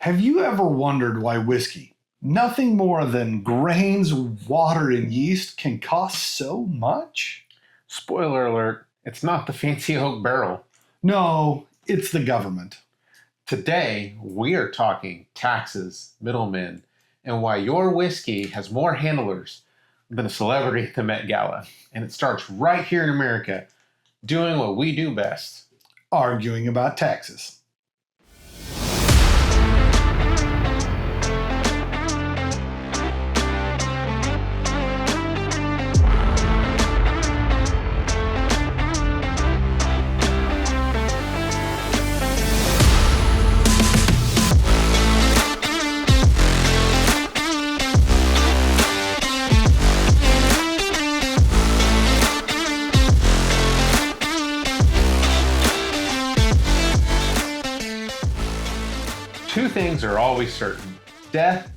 Have you ever wondered why whiskey, nothing more than grains, water, and yeast, can cost so much? Spoiler alert, it's not the fancy oak barrel. No, it's the government. Today, we are talking taxes, middlemen, and why your whiskey has more handlers than a celebrity at the Met Gala. And it starts right here in America, doing what we do best. Arguing about taxes. Two things are always certain, death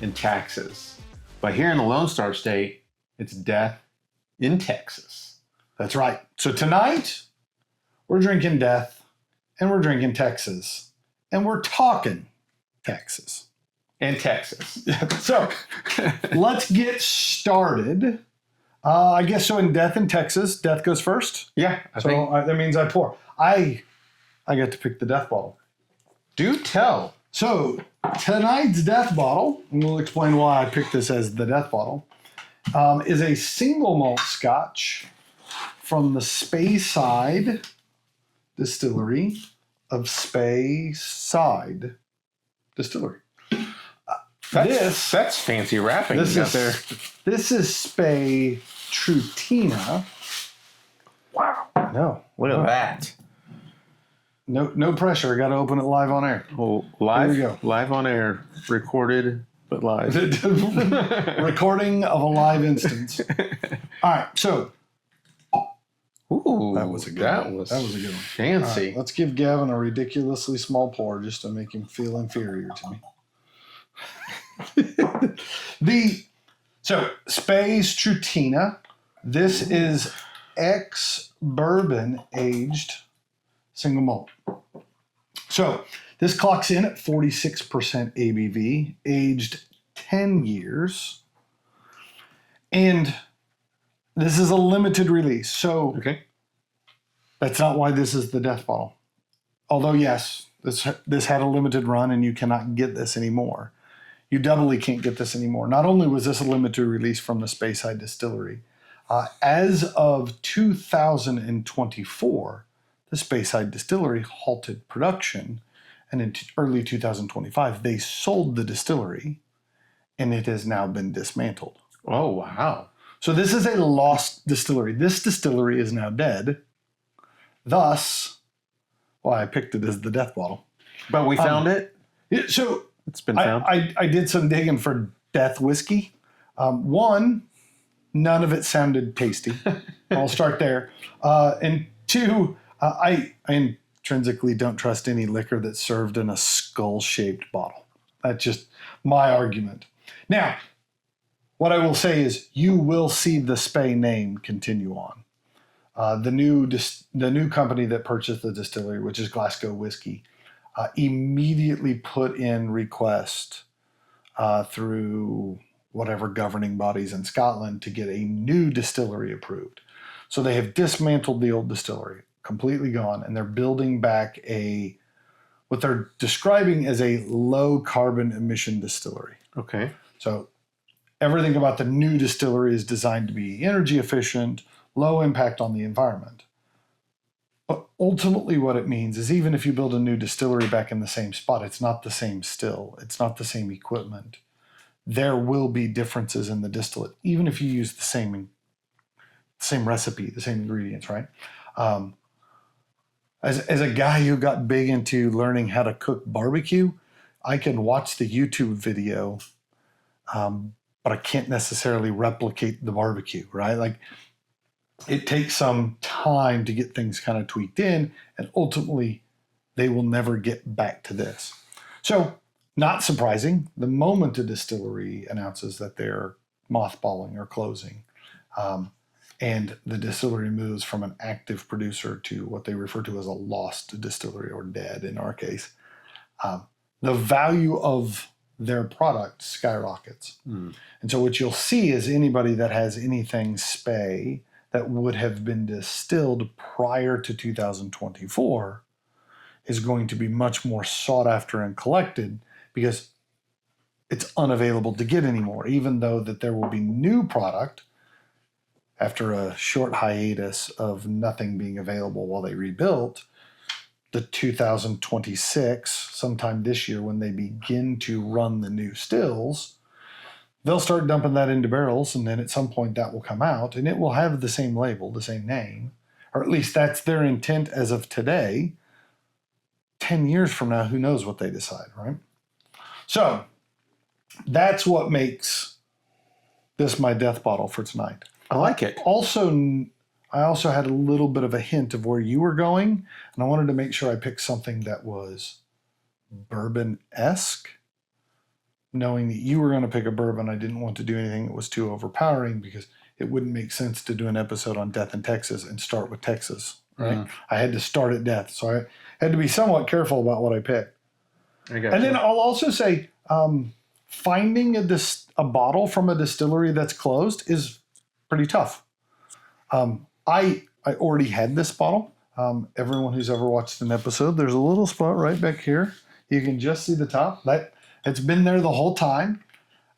and taxes. But here in the Lone Star State, it's death in Texas. That's right. So tonight, we're drinking death, and we're drinking Texas, and we're talking Texas. And Texas. So let's get started. I guess so in death in Texas, death goes first. Yeah, That means I pour. I get to pick the death bottle. Do tell. So tonight's death bottle, and we'll explain why I picked this as the death bottle, is a single malt scotch from the Spey distillery of Spey Distillery. That's fancy wrapping. This is Spey Trunia. Wow. No, Look at that. No pressure. Got to open it live on air. Oh, live. Here we go. Live on air, recorded but live. Recording of a live instance. All right, so Ooh, that was a good one. That was a good one. Fancy. Right, let's give Gavin a ridiculously small pour just to make him feel inferior to me. So Spey's Trunia. This is ex-bourbon aged single malt. So this clocks in at 46% ABV, aged 10 years. And this is a limited release. So Okay. that's not why this is the death bottle. Although, yes, this had a limited run and you cannot get this anymore. You doubly can't get this anymore. Not only was this a limited release from the Speyside Distillery, as of 2024, the Speyside Distillery halted production, and in early 2025, they sold the distillery, and it has now been dismantled. Oh, wow. So this is a lost distillery. This distillery is now dead. Thus, why I picked it as the death bottle. But we found it? So It's been found? I did some digging for death whiskey. One, none of it sounded tasty. I'll start there. And two, I intrinsically don't trust any liquor that's served in a skull-shaped bottle. That's just my argument. Now, what I will say is you will see the Spey name continue on. The new company that purchased the distillery, which is Glasgow Whiskey, immediately put in request through whatever governing bodies in Scotland to get a new distillery approved. So they have dismantled the old distillery, completely gone, and they're building back what they're describing as a low carbon emission distillery. Okay. So everything about the new distillery is designed to be energy efficient, low impact on the environment. But ultimately what it means is even if you build a new distillery back in the same spot, it's not the same still. It's not the same equipment. There will be differences in the distillate, even if you use the same recipe, the same ingredients, right? As a guy who got big into learning how to cook barbecue, I can watch the YouTube video, but I can't necessarily replicate the barbecue, right? Like it takes some time to get things kind of tweaked in, and ultimately they will never get back to this. So not surprising, the moment a distillery announces that they're mothballing or closing, and the distillery moves from an active producer to what they refer to as a lost distillery, or dead in our case, the value of their product skyrockets. Mm. And so what you'll see is anybody that has anything Spey that would have been distilled prior to 2024 is going to be much more sought after and collected because it's unavailable to get anymore, even though that there will be new product after a short hiatus of nothing being available while they rebuilt. The 2026, sometime this year when they begin to run the new stills, they'll start dumping that into barrels, and then at some point that will come out, and it will have the same label, the same name, or at least that's their intent as of today. 10 years from now, who knows what they decide, right? So that's what makes this my death bottle for tonight. I like it. I also had a little bit of a hint of where you were going, and I wanted to make sure I picked something that was bourbon-esque. Knowing that you were going to pick a bourbon, I didn't want to do anything that was too overpowering because it wouldn't make sense to do an episode on death in Texas and start with Texas, right? Mm. I had to start at death, so I had to be somewhat careful about what I picked. I got And you. then I'll also say, finding a bottle from a distillery that's closed is pretty tough. I already had this bottle. Everyone who's ever watched an episode, there's a little spot right back here. You can just see the top. It's been there the whole time.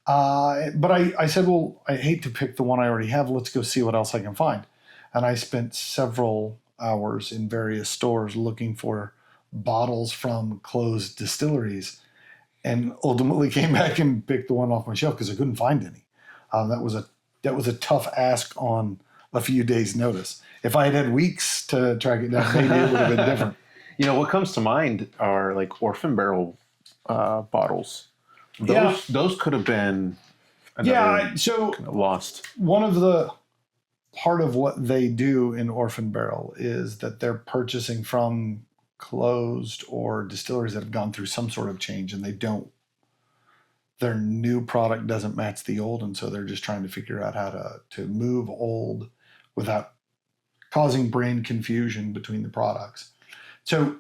But I said, well, I hate to pick the one I already have. Let's go see what else I can find. And I spent several hours in various stores looking for bottles from closed distilleries, and ultimately came back and picked the one off my shelf because I couldn't find any. That was a tough ask on a few days' notice. If I had had weeks to track it down, maybe it would have been different. You know, what comes to mind are like orphan barrel bottles. Those could have been So lost. Part of what they do in orphan barrel is that they're purchasing from closed or distilleries that have gone through some sort of change, and their new product doesn't match the old, and so they're just trying to figure out how to move old without causing brain confusion between the products. So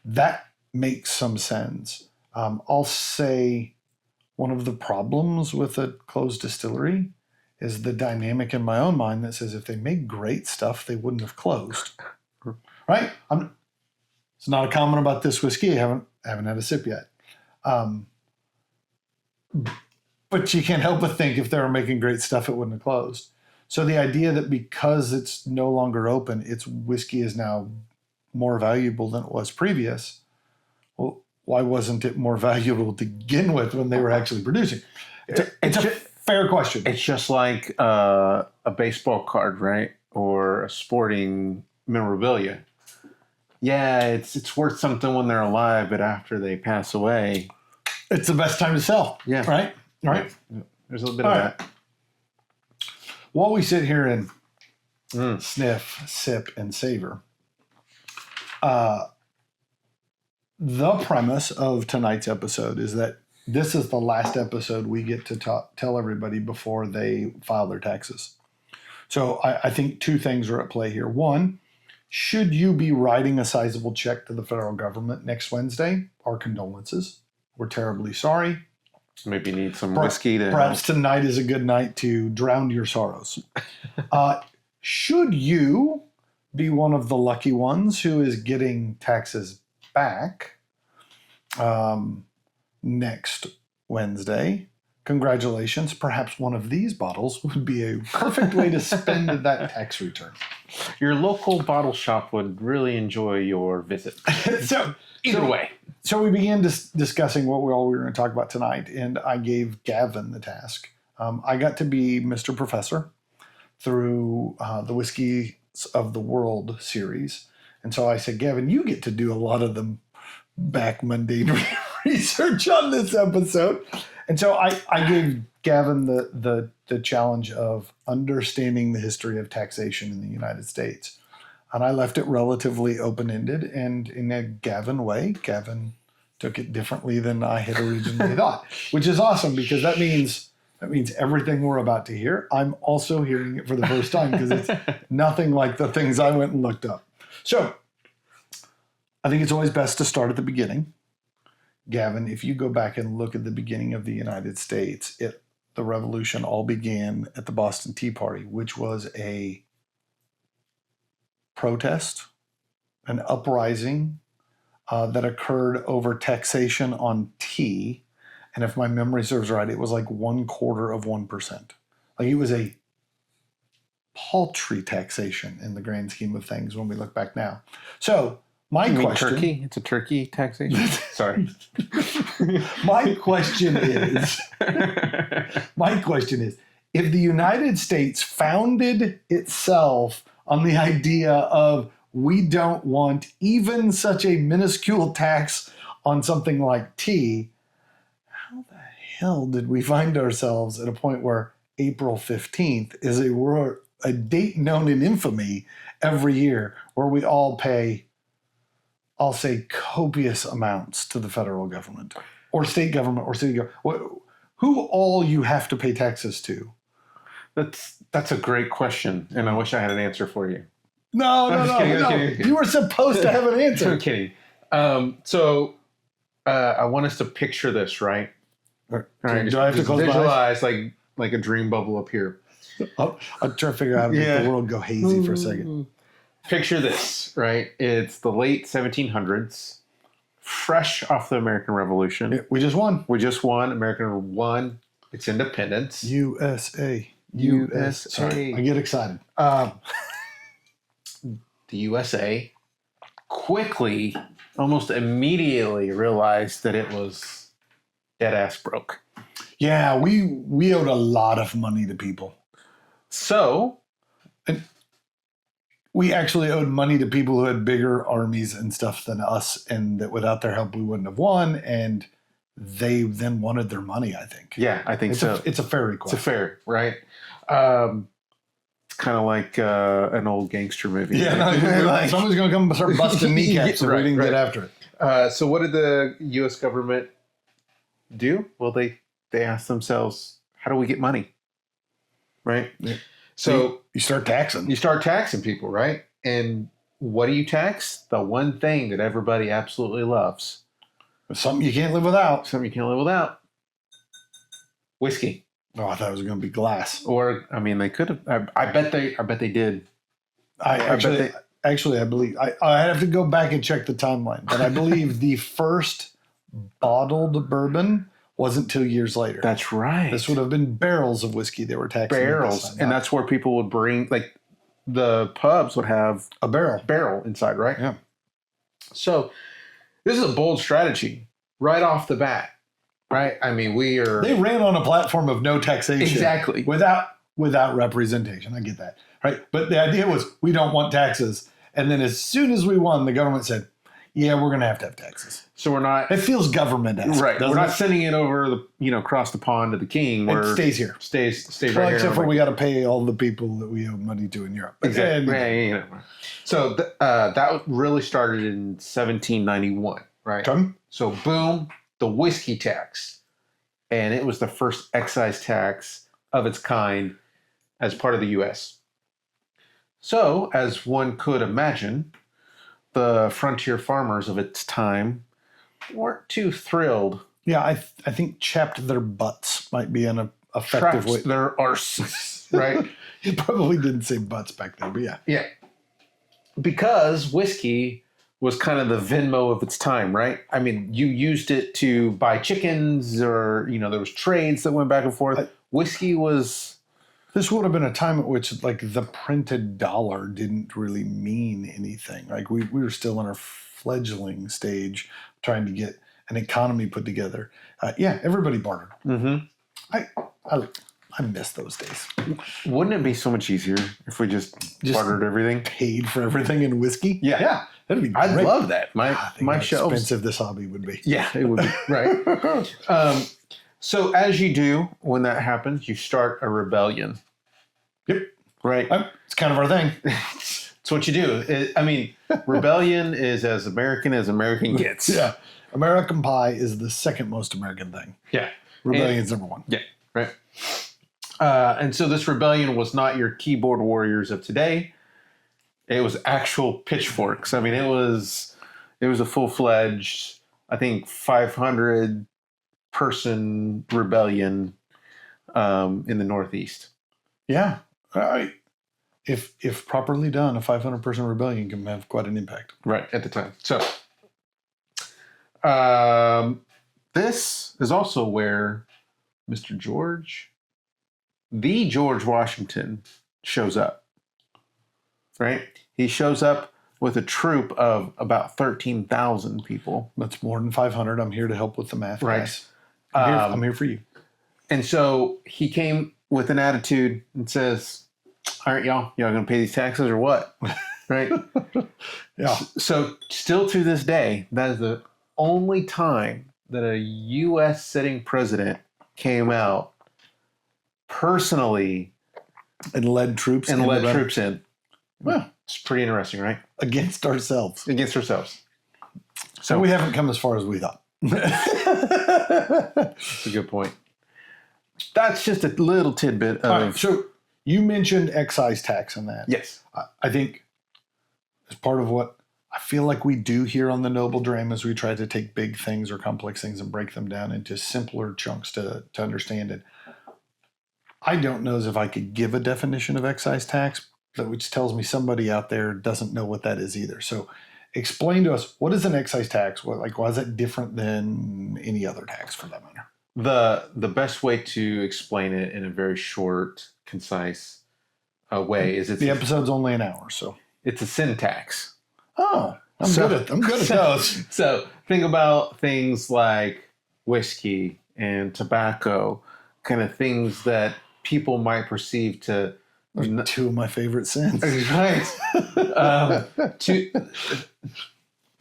that makes some sense. I'll say one of the problems with a closed distillery is the dynamic in my own mind that says if they made great stuff, they wouldn't have closed. Right? It's not a comment about this whiskey. I haven't had a sip yet. But you can't help but think if they were making great stuff, it wouldn't have closed. So the idea that because it's no longer open, its whiskey is now more valuable than it was previous. Well, why wasn't it more valuable to begin with when they were actually producing? It's a fair question. It's just like a baseball card, right? Or a sporting memorabilia. Yeah, it's worth something when they're alive, but after they pass away, it's the best time to sell. Yeah. Right? Right? Yeah. There's a little bit of that. While we sit here and sniff, sip, and savor, the premise of tonight's episode is that this is the last episode we get to tell everybody before they file their taxes. So I think two things are at play here. One, should you be writing a sizable check to the federal government next Wednesday, our condolences. We're terribly sorry. Maybe need some whiskey to perhaps tonight is a good night to drown your sorrows. Should you be one of the lucky ones who is getting taxes back next Wednesday, congratulations. Perhaps one of these bottles would be a perfect way to spend that tax return. Your local bottle shop would really enjoy your visit. Either way. So we began discussing what we were going to talk about tonight, and I gave Gavin the task. I got to be Mr. Professor through the Whiskies of the World series. And so I said, Gavin, you get to do a lot of the back mundane research on this episode. And so I gave Gavin the challenge of understanding the history of taxation in the United States. And I left it relatively open-ended, and in a Gavin way, Gavin took it differently than I had originally thought, which is awesome because that means everything we're about to hear, I'm also hearing it for the first time because it's nothing like the things I went and looked up. So I think it's always best to start at the beginning. Gavin, if you go back and look at the beginning of the United States, the revolution all began at the Boston Tea Party, which was a protest, an uprising that occurred over taxation on tea. And if my memory serves right, it was like 1/4%. Like it was a paltry taxation in the grand scheme of things when we look back now. So my question, turkey? It's a turkey taxation. Sorry. my question is, if the United States founded itself on the idea of we don't want even such a minuscule tax on something like tea, how the hell did we find ourselves at a point where April 15th is a date known in infamy every year where we all pay, I'll say, copious amounts to the federal government or state government or city government? Who all you have to pay taxes to? That's a great question, and I wish I had an answer for you. No. Kidding. You were supposed to have an answer. I'm kidding. So I want us to picture this, right? All right. Do I have to close my eyes? Visualize like a dream bubble up here. I'll try to figure out how to make the world go hazy for a second. Picture this, right? It's the late 1700s, fresh off the American Revolution. Yeah, we just won. America won its independence. USA. Sorry, I get excited. The USA quickly, almost immediately realized that it was dead ass broke. Yeah, we owed a lot of money to people. So, and we actually owed money to people who had bigger armies and stuff than us, and that without their help we wouldn't have won. And they then wanted their money, I think. Yeah, I think so. It's a fair request. It's a fair, right? It's kind of like an old gangster movie. Yeah, somebody's going to come and start busting kneecaps if we didn't get after it. So what did the U.S. government do? Well, they asked themselves, how do we get money? Right? Yeah. So you start taxing. You start taxing people, right? And what do you tax? The one thing that everybody absolutely loves. Something you can't live without. Whiskey. Oh, I thought it was going to be glass. Or, I mean, they could have. I bet they did. I believe I have to go back and check the timeline, but I believe the first bottled bourbon wasn't 2 years later. That's right. This would have been barrels of whiskey they were taxing. Barrels, and that's where people would bring, like, the pubs would have a barrel inside, right? Yeah. So this is a bold strategy right off the bat, right? I mean, they ran on a platform of no taxation, exactly, without representation. I get that, right? But the idea was we don't want taxes, and then as soon as we won, the government said, "Yeah, we're going to have taxes." So we're not. It feels government-esque, right? We're not sending it over across the pond to the king. It stays here. Stays right here. Except for we got to pay all the people that we owe money to in Europe. Exactly. So that really started in 1791, right? So boom, the whiskey tax, and it was the first excise tax of its kind as part of the U.S. So, as one could imagine, the frontier farmers of its time weren't too thrilled. Yeah, I think chapped their butts might be an effective way. Their arses, right? You probably didn't say butts back then, but yeah. Yeah. Because whiskey was kind of the Venmo of its time, right? I mean, you used it to buy chickens or, there was trades that went back and forth. Whiskey was... This would have been a time at which, like, the printed dollar didn't really mean anything. Like, we were still in our fledgling stage trying to get an economy put together. Everybody bartered. Mm-hmm. I miss those days. Wouldn't it be so much easier if we just bartered everything? Paid for everything in whiskey? Yeah. That'd be great. I'd love that. My shelves. Expensive this hobby would be. Yeah, it would be. Right. So as you do when that happens, you start a rebellion. Yep. Right. It's kind of our thing. It's what you do. Rebellion is as American gets. Yeah. American Pie is the second most American thing. Yeah. Rebellion's number one. Yeah. Right. And so this rebellion was not your keyboard warriors of today. It was actual pitchforks. I mean, it was a full-fledged I think, 500 person rebellion in the Northeast. Yeah. If properly done, a 500 person rebellion can have quite an impact. Right, at the time. So, this is also where Mr. the George Washington, shows up. Right? He shows up with a troop of about 13,000 people. That's more than 500. I'm here to help with the math. Right. Guys. I'm here for you. And so he came with an attitude and says, all right, y'all going to pay these taxes or what? Right? Yeah. So still to this day, that is the only time that a U.S. sitting president came out personally And led troops and led troops in. Well, It's pretty interesting, right? against ourselves. Against ourselves. So we haven't come as far as we thought. That's a good point. That's just a little tidbit of... All right, so you mentioned excise tax in that. Yes. I think as part of what I feel like we do here on the Noble Dram is we try to take big things or complex things and break them down into simpler chunks to understand it. I don't know as if I could give a definition of excise tax, which tells me somebody out there doesn't know what that is either. So explain to us, what is an excise tax? Why is it different than any other tax for that matter? The best way to explain it in a very short, concise way is the episode's only an hour, so it's a sin tax. Oh, I'm good at those. So think about things like whiskey and tobacco, kind of things that people might perceive to... Those are two of my favorite sins. Right.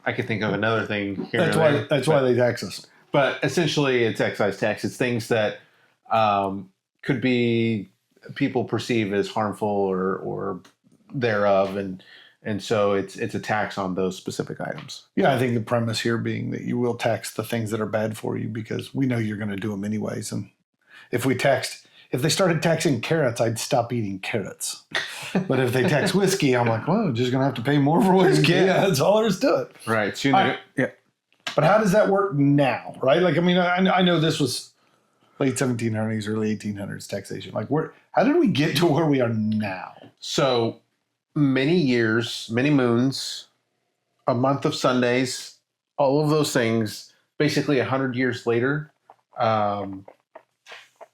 I could think of another thing here. That's why they tax us. But essentially, it's excise tax. It's things that could be people perceive as harmful or thereof, and so it's a tax on those specific items. Yeah, I think the premise here being that you will tax the things that are bad for you because we know you're going to do them anyways. And if they started taxing carrots, I'd stop eating carrots. But if they tax whiskey, I'm like, well, just going to have to pay more for whiskey. Yeah, that's all there is to it. Right. So yeah. But how does that work now, right? Like, I mean, I know this was late 1700s, early 1800s taxation. Like, how did we get to where we are now? So many years, many moons, a month of Sundays, all of those things, basically 100 years later,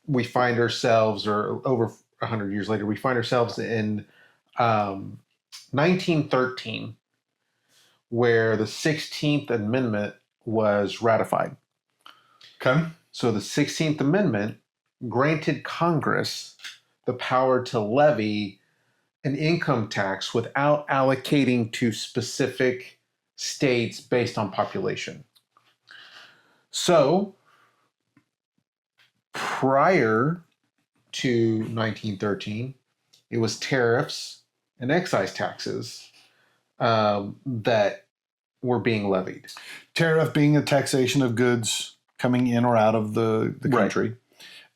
we find ourselves, or over 100 years later, we find ourselves in 1913, where the 16th Amendment was ratified. Okay. So the 16th Amendment granted Congress the power to levy an income tax without allocating to specific states based on population. So prior to 1913, it was tariffs and excise taxes that were being levied. Tariff being a taxation of goods coming in or out of the country. Right.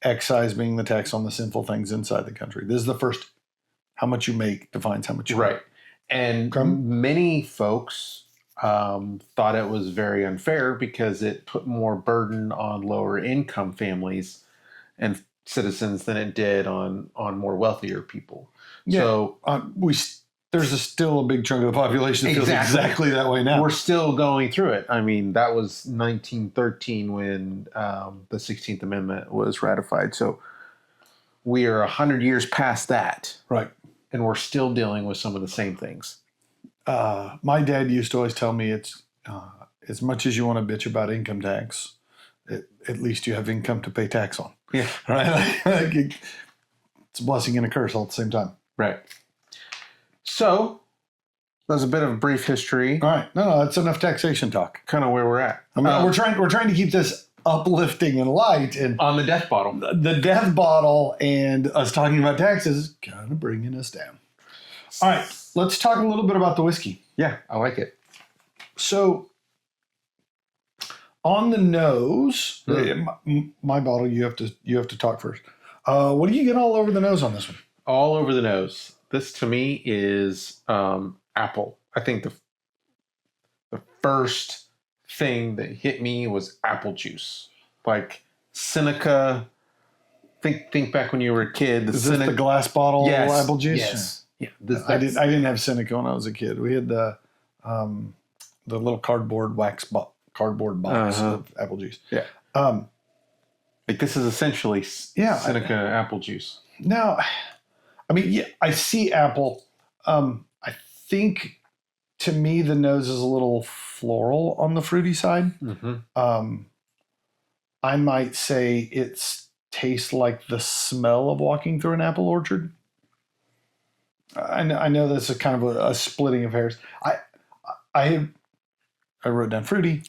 Excise being the tax on the sinful things inside the country. This is the first, how much you make defines how much you make. And many folks thought it was very unfair because it put more burden on lower income families and citizens than it did on more wealthier people. Yeah. So there's still a big chunk of the population that feels exactly that way now. We're still going through it. I mean, that was 1913 when the 16th Amendment was ratified. So we are 100 years past that. Right. And we're still dealing with some of the same things. My dad used to always tell me it's as much as you want to bitch about income tax, at least you have income to pay tax on. Yeah. Right? It's a blessing and a curse all at the same time. Right. So, that's a bit of a brief history. All right. No, that's enough taxation talk. Kind of where we're at. I mean, we're trying to keep this uplifting and light. And on the death bottle. The death bottle and us talking about taxes is kind of bringing us down. All right. Let's talk a little bit about the whiskey. Yeah, I like it. So, on the nose, my bottle, you have to talk first. What do you get all over the nose on this one? All over the nose. This to me is apple. I think the first thing that hit me was apple juice. Like Seneca. Think back when you were a kid. Is this the glass bottle apple juice? Yes. Yeah. I didn't have Seneca when I was a kid. We had the little cardboard box of apple juice. Yeah. Like this is essentially Seneca apple juice. Now, I mean, yeah, I see apple. I think to me the nose is a little floral on the fruity side. Mm-hmm. I might say it tastes like the smell of walking through an apple orchard. I know that's a kind of a splitting of hairs. I wrote down fruity.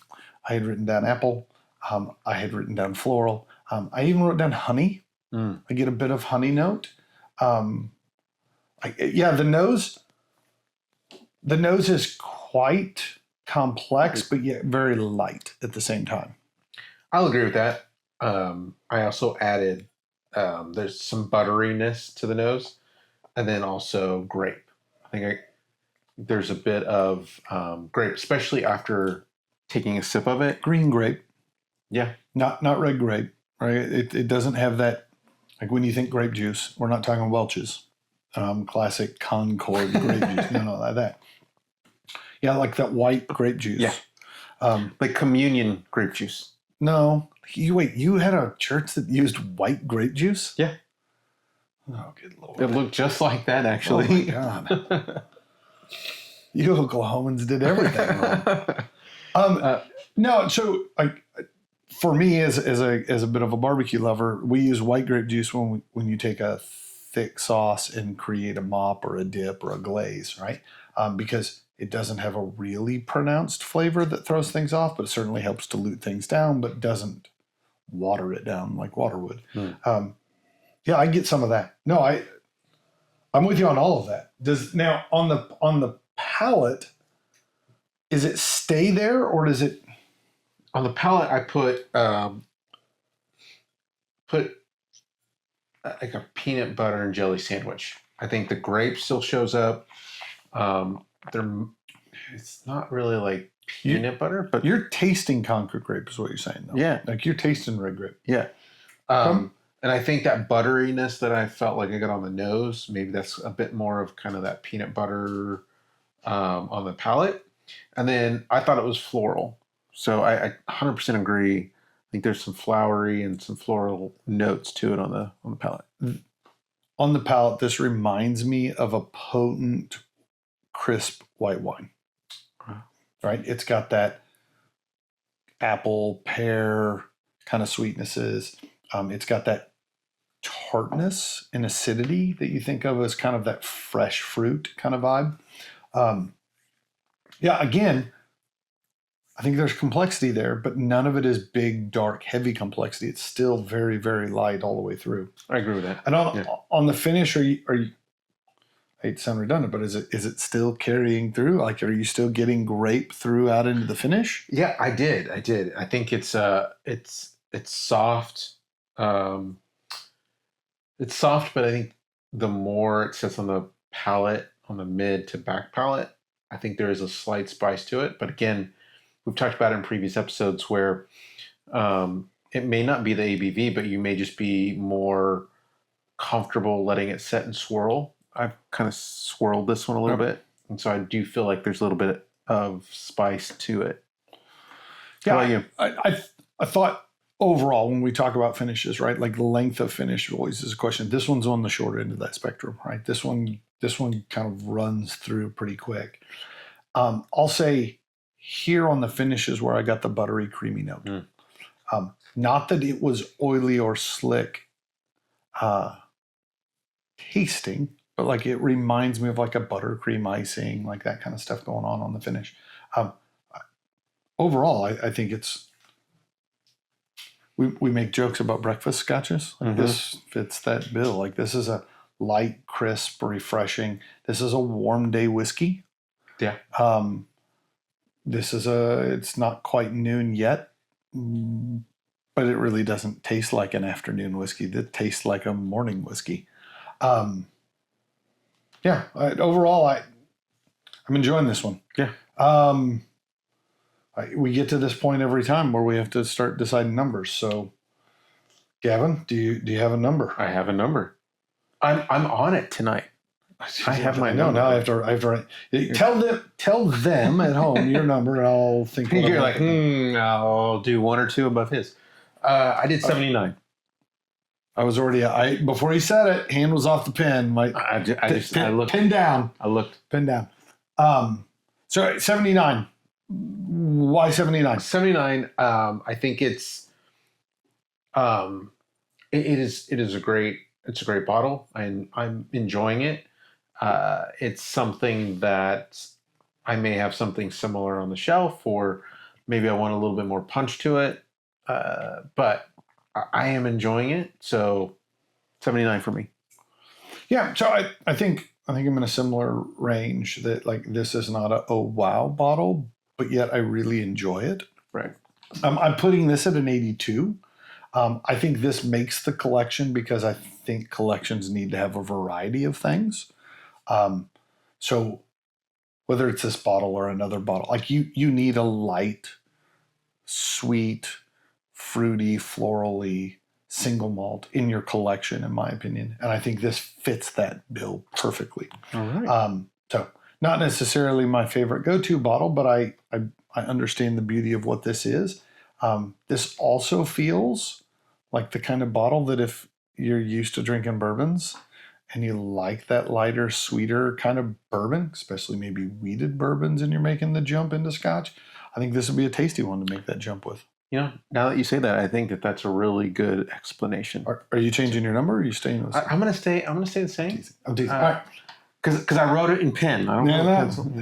I had written down apple. I had written down floral. I even wrote down honey. I get a bit of honey note. The nose is quite complex, but yet very light at the same time. I'll agree with that. I also added there's some butteriness to the nose, and then also grape. I think there's a bit of grape, especially after taking a sip of it. Green grape. Yeah. Not red grape, right? It doesn't have that, like when you think grape juice, we're not talking Welch's. Classic Concord grape juice. No, like that. Yeah, like that white grape juice. Yeah. Like communion grape juice. No. You had a church that used white grape juice? Yeah. Oh, good Lord. It looked just like that, actually. Oh, my God. You Oklahomans did everything wrong. No, so like for me as a bit of a barbecue lover, we use white grape juice when you take a thick sauce and create a mop or a dip or a glaze, right? Because it doesn't have a really pronounced flavor that throws things off, but it certainly helps dilute things down, but doesn't water it down like water would. Yeah, I get some of that. No, I'm with you on all of that. Now on the palate, is it stay there or does it? On the palate, I put like a peanut butter and jelly sandwich. I think the grape still shows up. It's not really like peanut butter, but you're tasting Concord grape is what you're saying, though. Yeah, like you're tasting red grape. Yeah. And I think that butteriness that I felt like I got on the nose, maybe that's a bit more of kind of that peanut butter on the palate. And then I thought it was floral. So I 100% agree. I think there's some flowery and some floral notes to it on the palate. On the palate, this reminds me of a potent, crisp white wine. Right? It's got that apple, pear kind of sweetnesses. It's got that tartness and acidity that you think of as kind of that fresh fruit kind of vibe. Again, I think there's complexity there, but none of it is big, dark, heavy complexity. It's still very, very light all the way through. I agree with that. And on the finish, are you? I hate to sound redundant, but is it still carrying through? Like, are you still getting grape throughout into the finish? Yeah, I did. I think it's soft. It's soft, but I think the more it sits on the palate, on the mid to back palate, I think there is a slight spice to it. But again, we've talked about it in previous episodes where it may not be the ABV, but you may just be more comfortable letting it set and swirl. I've kind of swirled this one a little bit, and so I do feel like there's a little bit of spice to it. Yeah, how about you? I thought overall when we talk about finishes, right, like the length of finish always is a question. This one's on the short end of that spectrum, right? This one kind of runs through pretty quick. I'll say here on the finishes where I got the buttery, creamy note. Not that it was oily or slick tasting, but like it reminds me of like a buttercream icing, like that kind of stuff going on the finish. Overall, I think it's, we make jokes about breakfast scotches. Like this fits that bill. Like this is a light, crisp, refreshing. This is a warm day whiskey. Yeah. It's not quite noon yet, but it really doesn't taste like an afternoon whiskey. It tastes like a morning whiskey. Overall, I'm enjoying this one. Yeah. we get to this point every time where we have to start deciding numbers. So, Gavin, do you have a number? I have a number. I'm on it tonight. I have my number. Now I have to tell them at home your number, and I'll think. You're like, I'll do one or two above his. I did 79. I was already. Before he said it, hand was off the pen. I looked. Pin down. I looked. Pin down. So 79. Why 79? 79. I think it's. It is a great. It's a great bottle. I'm enjoying it. It's something that I may have something similar on the shelf, or maybe I want a little bit more punch to it. But I am enjoying it. So 79 for me. Yeah. So I think I'm in a similar range that like this is not a wow bottle, but yet I really enjoy it. Right. I'm putting this at an 82. I think this makes the collection because I think collections need to have a variety of things. So whether it's this bottle or another bottle, like you need a light, sweet, fruity, florally single malt in your collection, in my opinion. And I think this fits that bill perfectly. All right. So not necessarily my favorite go-to bottle, but I understand the beauty of what this is. This also feels like the kind of bottle that if you're used to drinking bourbons and you like that lighter, sweeter kind of bourbon, especially maybe wheated bourbons, and you're making the jump into Scotch, I think this would be a tasty one to make that jump with. Now that you say that, I think that's a really good explanation. Are you changing your number, or are you staying with? I'm gonna stay the same. I'm teasing. All right. Because I wrote it in pen. I don't know pencil.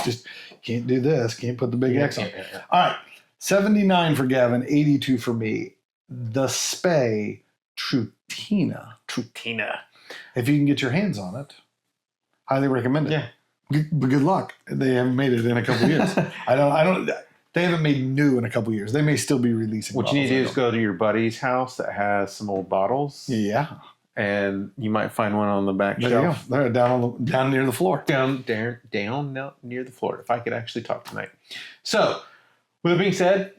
Just can't do this. Can't put the big X on. Yeah. All right. 79 for Gavin, 82 for me. The Spey Trunia. If you can get your hands on it, highly recommend it. Yeah. Good luck. They haven't made it in a couple of years. They haven't made new in a couple of years. They may still be releasing. What you need to do is go to your buddy's house that has some old bottles. Yeah. And you might find one on the back there shelf. You go. They're down near the floor. Down near the floor. If I could actually talk tonight. So, with that being said,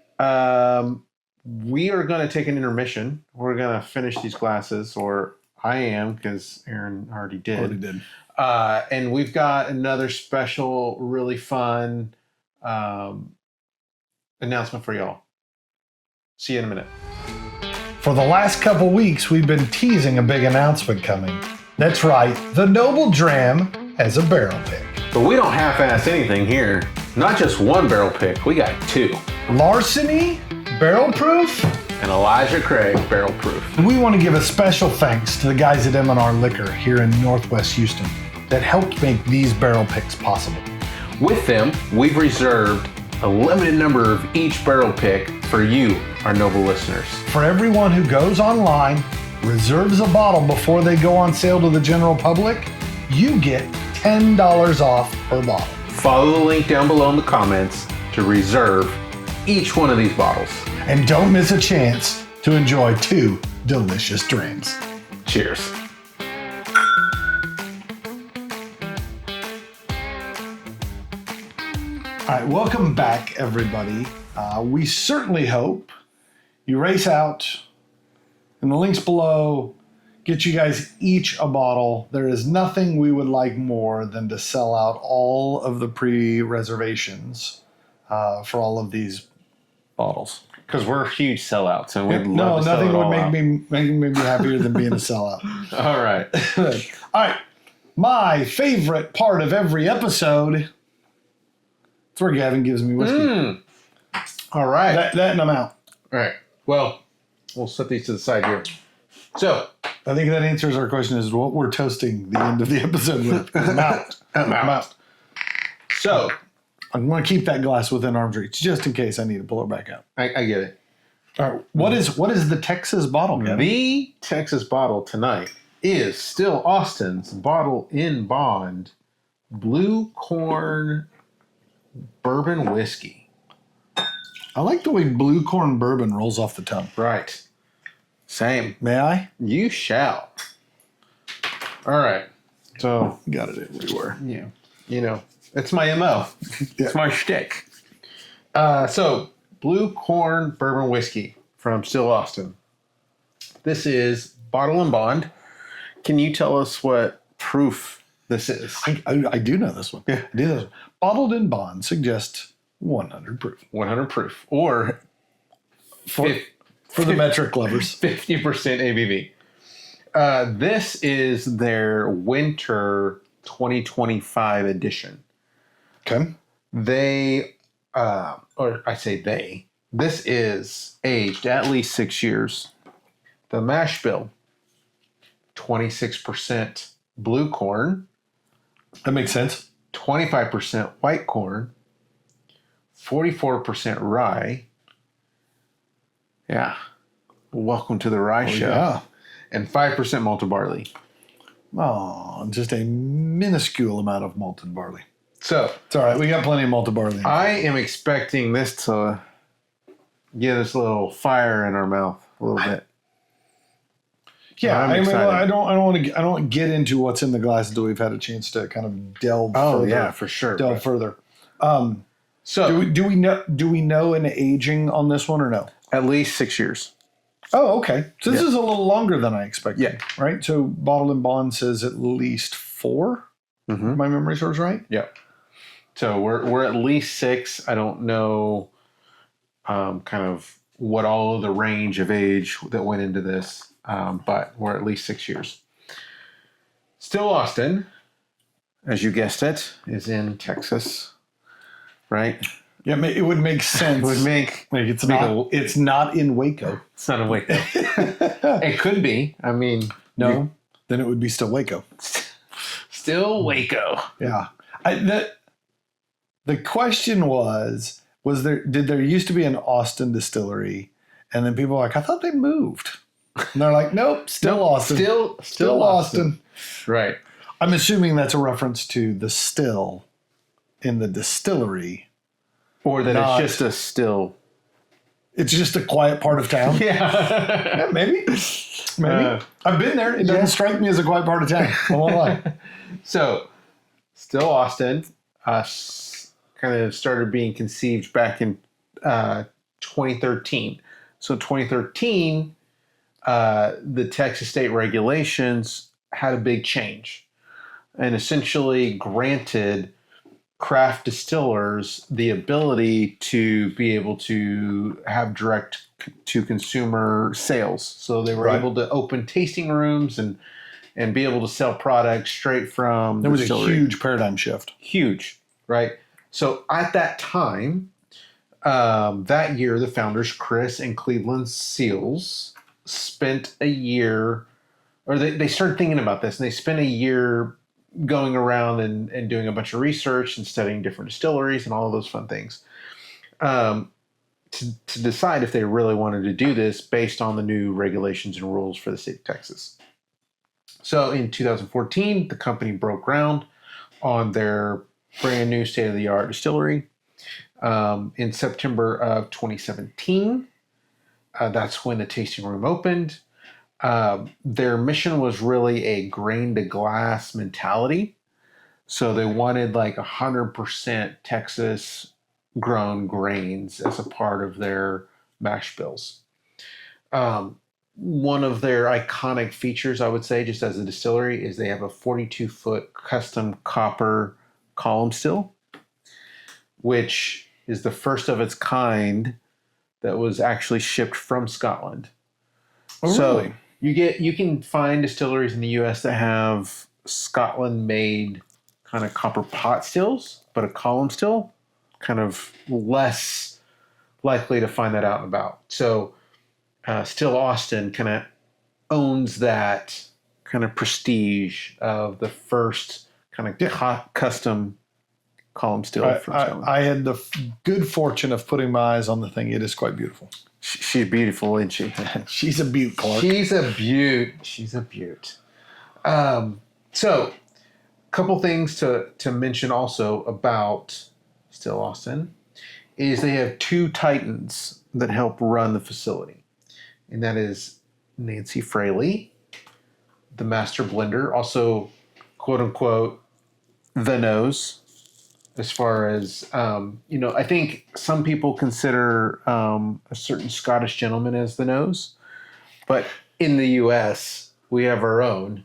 we are going to take an intermission. We're going to finish these glasses, or I am, because Aaron already did. And we've got another special, really fun announcement for y'all. See you in a minute. For the last couple weeks, we've been teasing a big announcement coming. That's right, the Noble Dram has a barrel pick. But we don't half-ass anything here. Not just one barrel pick, we got two. Larceny, barrel proof, and Elijah Craig, barrel proof. And we want to give a special thanks to the guys at M&R Liquor here in Northwest Houston that helped make these barrel picks possible. With them, we've reserved a limited number of each barrel pick for you, our noble listeners. For everyone who goes online, reserves a bottle before they go on sale to the general public, you get $10 off per bottle. Follow the link down below in the comments to reserve each one of these bottles. And don't miss a chance to enjoy two delicious drinks. Cheers. All right, welcome back, everybody. We certainly hope you race out in the links below, get you guys each a bottle. There is nothing we would like more than to sell out all of the pre-reservations for all of these bottles. Because we're huge sellouts, and we'd love to sell it all out. Nothing would make me happier than being a sellout. All right. All right. My favorite part of every episode, it's where Gavin gives me whiskey. All right. That and I'm out. All right. Well, we'll set these to the side here. So, I think that answers our question is what we're toasting the end of the episode with. I'm out. I'm out. So, I'm going to keep that glass within arm's reach just in case I need to pull it back out. I get it. All right. What is the Texas bottle, Gavin? The Texas bottle tonight is still Austin's Bottle in Bond Blue Corn Bourbon Whiskey. I like the way blue corn bourbon rolls off the tongue. Right. Same. May I? You shall. All right. So, got it everywhere. Yeah. You know, it's my MO. It's my shtick. So, Blue Corn Bourbon Whiskey from Still Austin. This is Bottle and Bond. Can you tell us what proof this is? I do know this one. Yeah. I do know this one. Bottled in bond suggests 100 proof. 100 proof. Or For the metric lovers. 50% ABV. This is their winter 2025 edition. Okay. They, or I say they, this is aged at least 6 years. The mash bill, 26% blue corn, That makes sense. 25% white corn, 44% rye. Yeah. Welcome to the rye show. Yeah. And 5% malted barley. Oh, just a minuscule amount of malted barley. So, It's all right. We got plenty of malted barley. I am expecting this to give us a little fire in our mouth a little bit. Yeah, I'm I mean, excited. I don't want to get into what's in the glass until we've had a chance to kind of delve. Oh, further, yeah, for sure. delve further. So, Do we know an aging on this one or no? at least 6 years. Oh, okay. So this Yeah. is a little longer than I expected. Yeah. Right. So Bottle and Bond says at least 4. Mm-hmm. If my memory serves right. Yeah. So we're at least 6. I don't know kind of what all of the range of age that went into this, but we're at least 6 years. Still Austin, as you guessed it, is in Texas, right? Yeah, it would make sense. It would make like it's make not. It's not in Waco. it's not a Waco. It could be. I mean, No, then it would be still Waco. still Waco. Yeah. The question was there did there used to be an Austin distillery? And then people were like, I thought they moved. And they're like, nope, still Nope, Austin. Still Austin. Right. I'm assuming that's a reference to the still in the distillery. Or that Not- it's just a still. It's just a quiet part of town. Yeah. Yeah, maybe. I've been there. It doesn't strike me as a quiet part of town. I won't lie. So, Still Austin kind of started being conceived back in 2013. So 2013, the Texas state regulations had a big change and essentially granted craft distillers the ability to be able to have direct to consumer sales. So they were Right. able to open tasting rooms and be able to sell products straight from There was a distillery. huge paradigm shift. Huge, right? So at that time, that year, the founders, Chris and Cleveland Seals, spent a year, or they started thinking about this, and they spent a year going around and doing a bunch of research and studying different distilleries and all of those fun things to decide if they really wanted to do this based on the new regulations and rules for the state of Texas. So in 2014, the company broke ground on their brand new state-of-the-art distillery. In September of 2017, that's when the tasting room opened. Their mission was really a grain to glass mentality. So they wanted like 100% Texas grown grains as a part of their mash bills. One of their iconic features, I would say, just as a distillery, is they have a 42-foot custom copper column still, which is the first of its kind that was actually shipped from Scotland. Oh, So really? you can find distilleries in the U.S. that have Scotland-made kind of copper pot stills, but a column still, kind of less likely to find that out and about. So Still Austin kind of owns that kind of prestige of the first kind of custom column still from Scotland. I had the good fortune of putting my eyes on the thing. It is quite beautiful. She's beautiful, isn't she? She's a beaut, Clark. She's a beaut. She's a beaut. So, a couple things to mention also about Still Austin is they have two titans that help run the facility. And that is Nancy Fraley, the master blender, also, quote unquote, the nose as far as, I think some people consider a certain Scottish gentleman as the nose, but in the U.S., we have our own,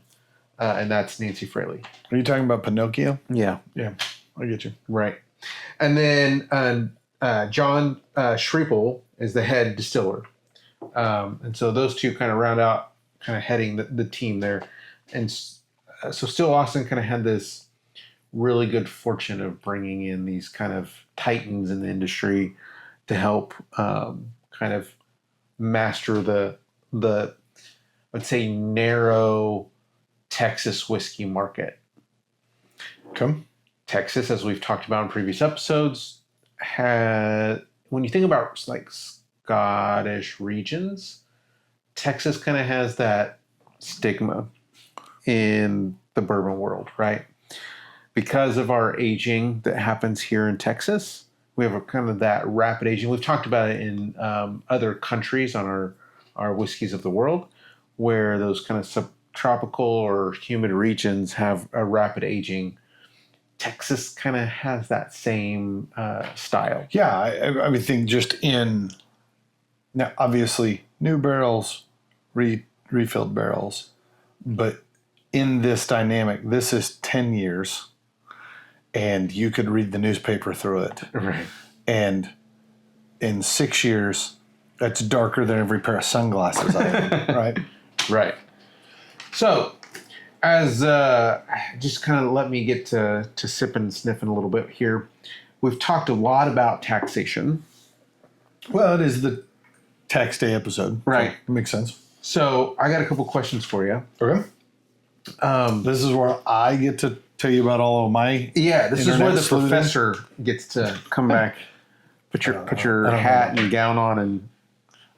and that's Nancy Fraley. Are you talking about Pinocchio? Yeah. Yeah, I get you. Right. And then John Schriepel is the head distiller. And so those two kind of round out, kind of heading the team there. And so Still Austin kind of had this really good fortune of bringing in these kind of titans in the industry to help kind of master the I'd say narrow Texas whiskey market. Okay. Texas, as we've talked about in previous episodes, when you think about like Scottish regions, Texas kind of has that stigma in the bourbon world, right? Because of our aging that happens here in Texas, we have a kind of that rapid aging. We've talked about it in other countries on our whiskeys of the world, where those kind of subtropical or humid regions have a rapid aging. Texas kind of has that same style. Yeah, I would think just now obviously new barrels, refilled barrels, but in this dynamic, this is 10 years, and you could read the newspaper through it. Right. And in 6 years, that's darker than every pair of sunglasses I own, right? Right. So, as just kind of let me get to sipping and sniffing a little bit here. We've talked a lot about taxation. Well, it is the tax day episode. Right. So makes sense. So, I got a couple questions for you. Okay. This is where I get to tell you about all of my this is where internet the sleuthing. professor gets to come back, put your hat and gown on, and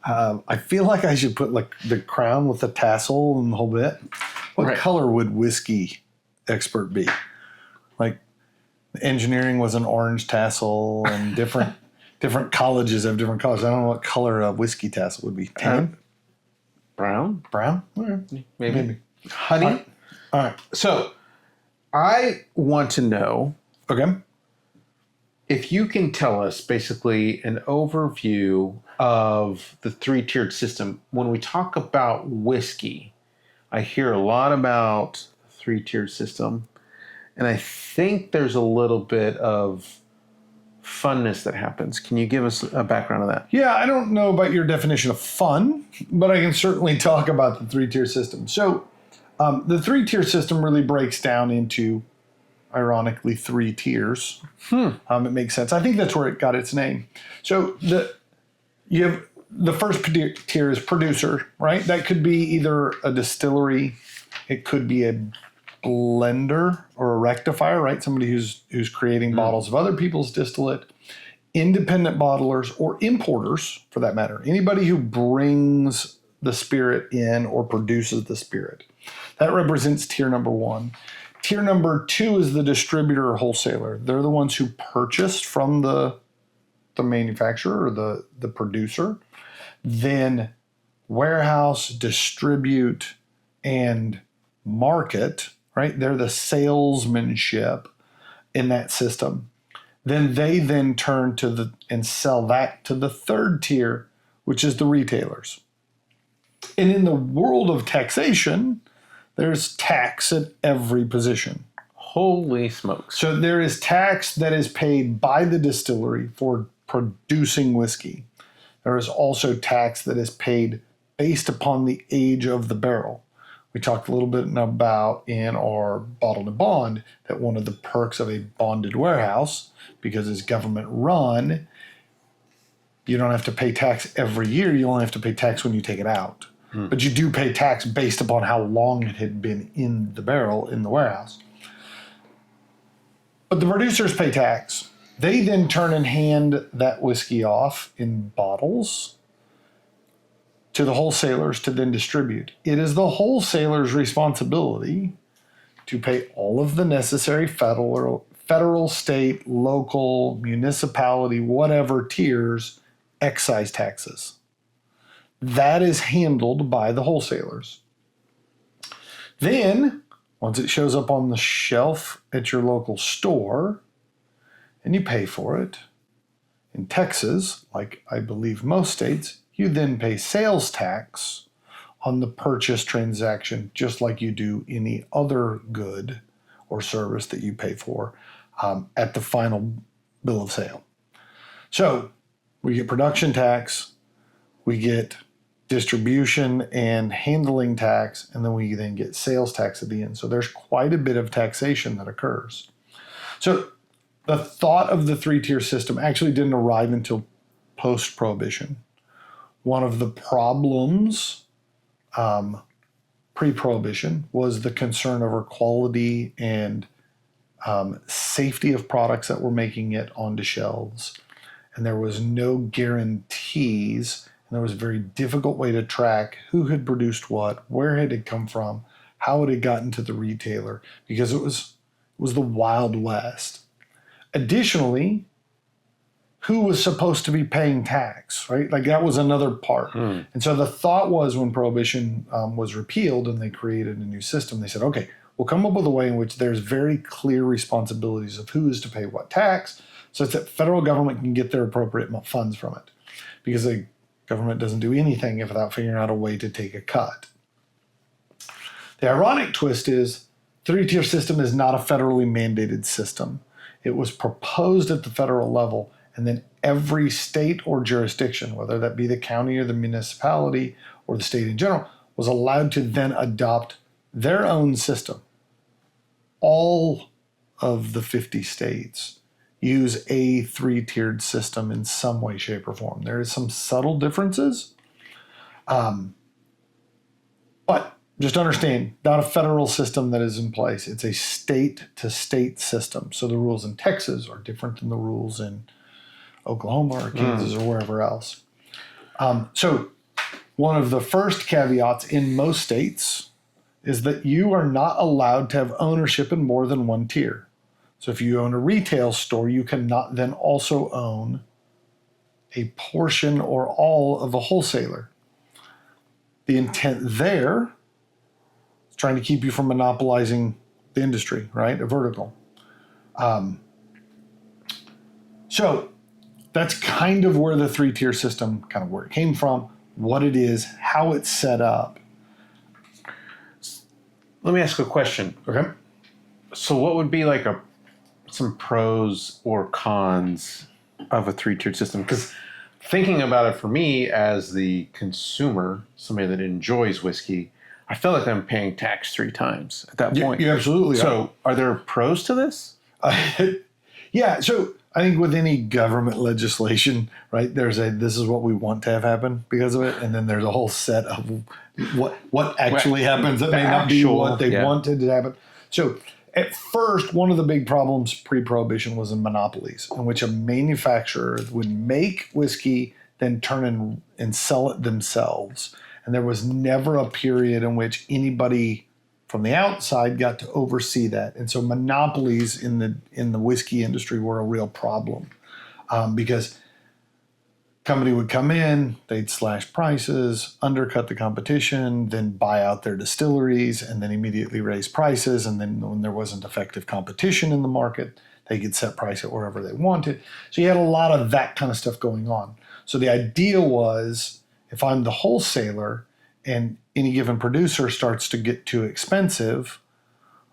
I feel like I should put like the crown with the tassel and the whole bit. What color would whiskey expert be? Like engineering was an orange tassel, and different colleges have different colors. I don't know what color a whiskey tassel would be. Tan? brown, Maybe. honey. All right. So, I want to know Okay. if you can tell us basically an overview of the three-tiered system. When we talk about whiskey, I hear a lot about the three-tiered system, and I think there's a little bit of funness that happens. Can you give us a background of that? Yeah, I don't know about your definition of fun, but I can certainly talk about the three-tier system. So the three-tier system really breaks down into, ironically, 3 tiers. It makes sense. I think that's where it got its name. So you have the first tier is producer, right? That could be either a distillery, it could be a blender or a rectifier, right? Somebody who's creating bottles of other people's distillate, independent bottlers or importers for that matter. Anybody who brings the spirit in or produces the spirit. That represents tier number 1. Tier number 2 is the distributor or wholesaler. They're the ones who purchased from the manufacturer or the producer, then warehouse, distribute, and market, right? They're the salesmanship in that system. Then they turn to and sell that to the 3rd tier, which is the retailers. And in the world of taxation, there's tax at every position. Holy smokes. So there is tax that is paid by the distillery for producing whiskey. There is also tax that is paid based upon the age of the barrel. We talked a little bit about in our Bottled and Bond that one of the perks of a bonded warehouse, because it's government run, you don't have to pay tax every year. You only have to pay tax when you take it out. But you do pay tax based upon how long it had been in the barrel in the warehouse. But the producers pay tax. They then turn and hand that whiskey off in bottles to the wholesalers to then distribute. It is the wholesaler's responsibility to pay all of the necessary federal, state, local, municipality, whatever tiers, excise taxes. That is handled by the wholesalers. Then, once it shows up on the shelf at your local store, and you pay for it. In Texas, like I believe most states, you then pay sales tax on the purchase transaction, just like you do any other good or service that you pay for at the final bill of sale. So we get production tax, we get distribution and handling tax, and then we then get sales tax at the end. So there's quite a bit of taxation that occurs. So the thought of the three-tier system actually didn't arrive until post-Prohibition. One of the problems pre-Prohibition was the concern over quality and safety of products that were making it onto shelves. And there was no guarantees, and there was a very difficult way to track who had produced what, where it had come from, how it had gotten to the retailer, because it was the Wild West. Additionally, who was supposed to be paying tax, right? Like that was another part. And so the thought was when Prohibition was repealed and they created a new system, they said, okay, we'll come up with a way in which there's very clear responsibilities of who is to pay what tax, so that the federal government can get their appropriate funds from it. Because the government doesn't do anything without figuring out a way to take a cut. The ironic twist is three-tier system is not a federally mandated system. It was proposed at the federal level, and then every state or jurisdiction, whether that be the county or the municipality or the state in general, was allowed to then adopt their own system. All of the 50 states use a three-tiered system in some way, shape, or form. There is some subtle differences, but just understand, not a federal system that is in place. It's a state-to-state system. So the rules in Texas are different than the rules in Oklahoma or Kansas or wherever else. So one of the first caveats in most states is that you are not allowed to have ownership in more than one tier. So if you own a retail store, you cannot then also own a portion or all of a wholesaler. The intent there is trying to keep you from monopolizing the industry, right? A vertical. So that's kind of where the three-tier system, kind of where it came from, what it is, how it's set up. Let me ask a question. Okay. So what would be like some pros or cons of a three-tiered system? Because thinking about it for me as the consumer, somebody that enjoys whiskey, I feel like I'm paying tax 3 times at that point. You absolutely are. So are there pros to this? Yeah, so I think with any government legislation, right, this is what we want to have happen because of it, and then there's a whole set of what actually happens that may not be what they wanted to happen. So at first, one of the big problems pre-Prohibition was in monopolies, in which a manufacturer would make whiskey, then turn and sell it themselves. And there was never a period in which anybody from the outside got to oversee that. And so monopolies in the whiskey industry were a real problem because company would come in, they'd slash prices, undercut the competition, then buy out their distilleries, and then immediately raise prices. And then when there wasn't effective competition in the market, they could set price at wherever they wanted. So you had a lot of that kind of stuff going on. So the idea was, if I'm the wholesaler and any given producer starts to get too expensive,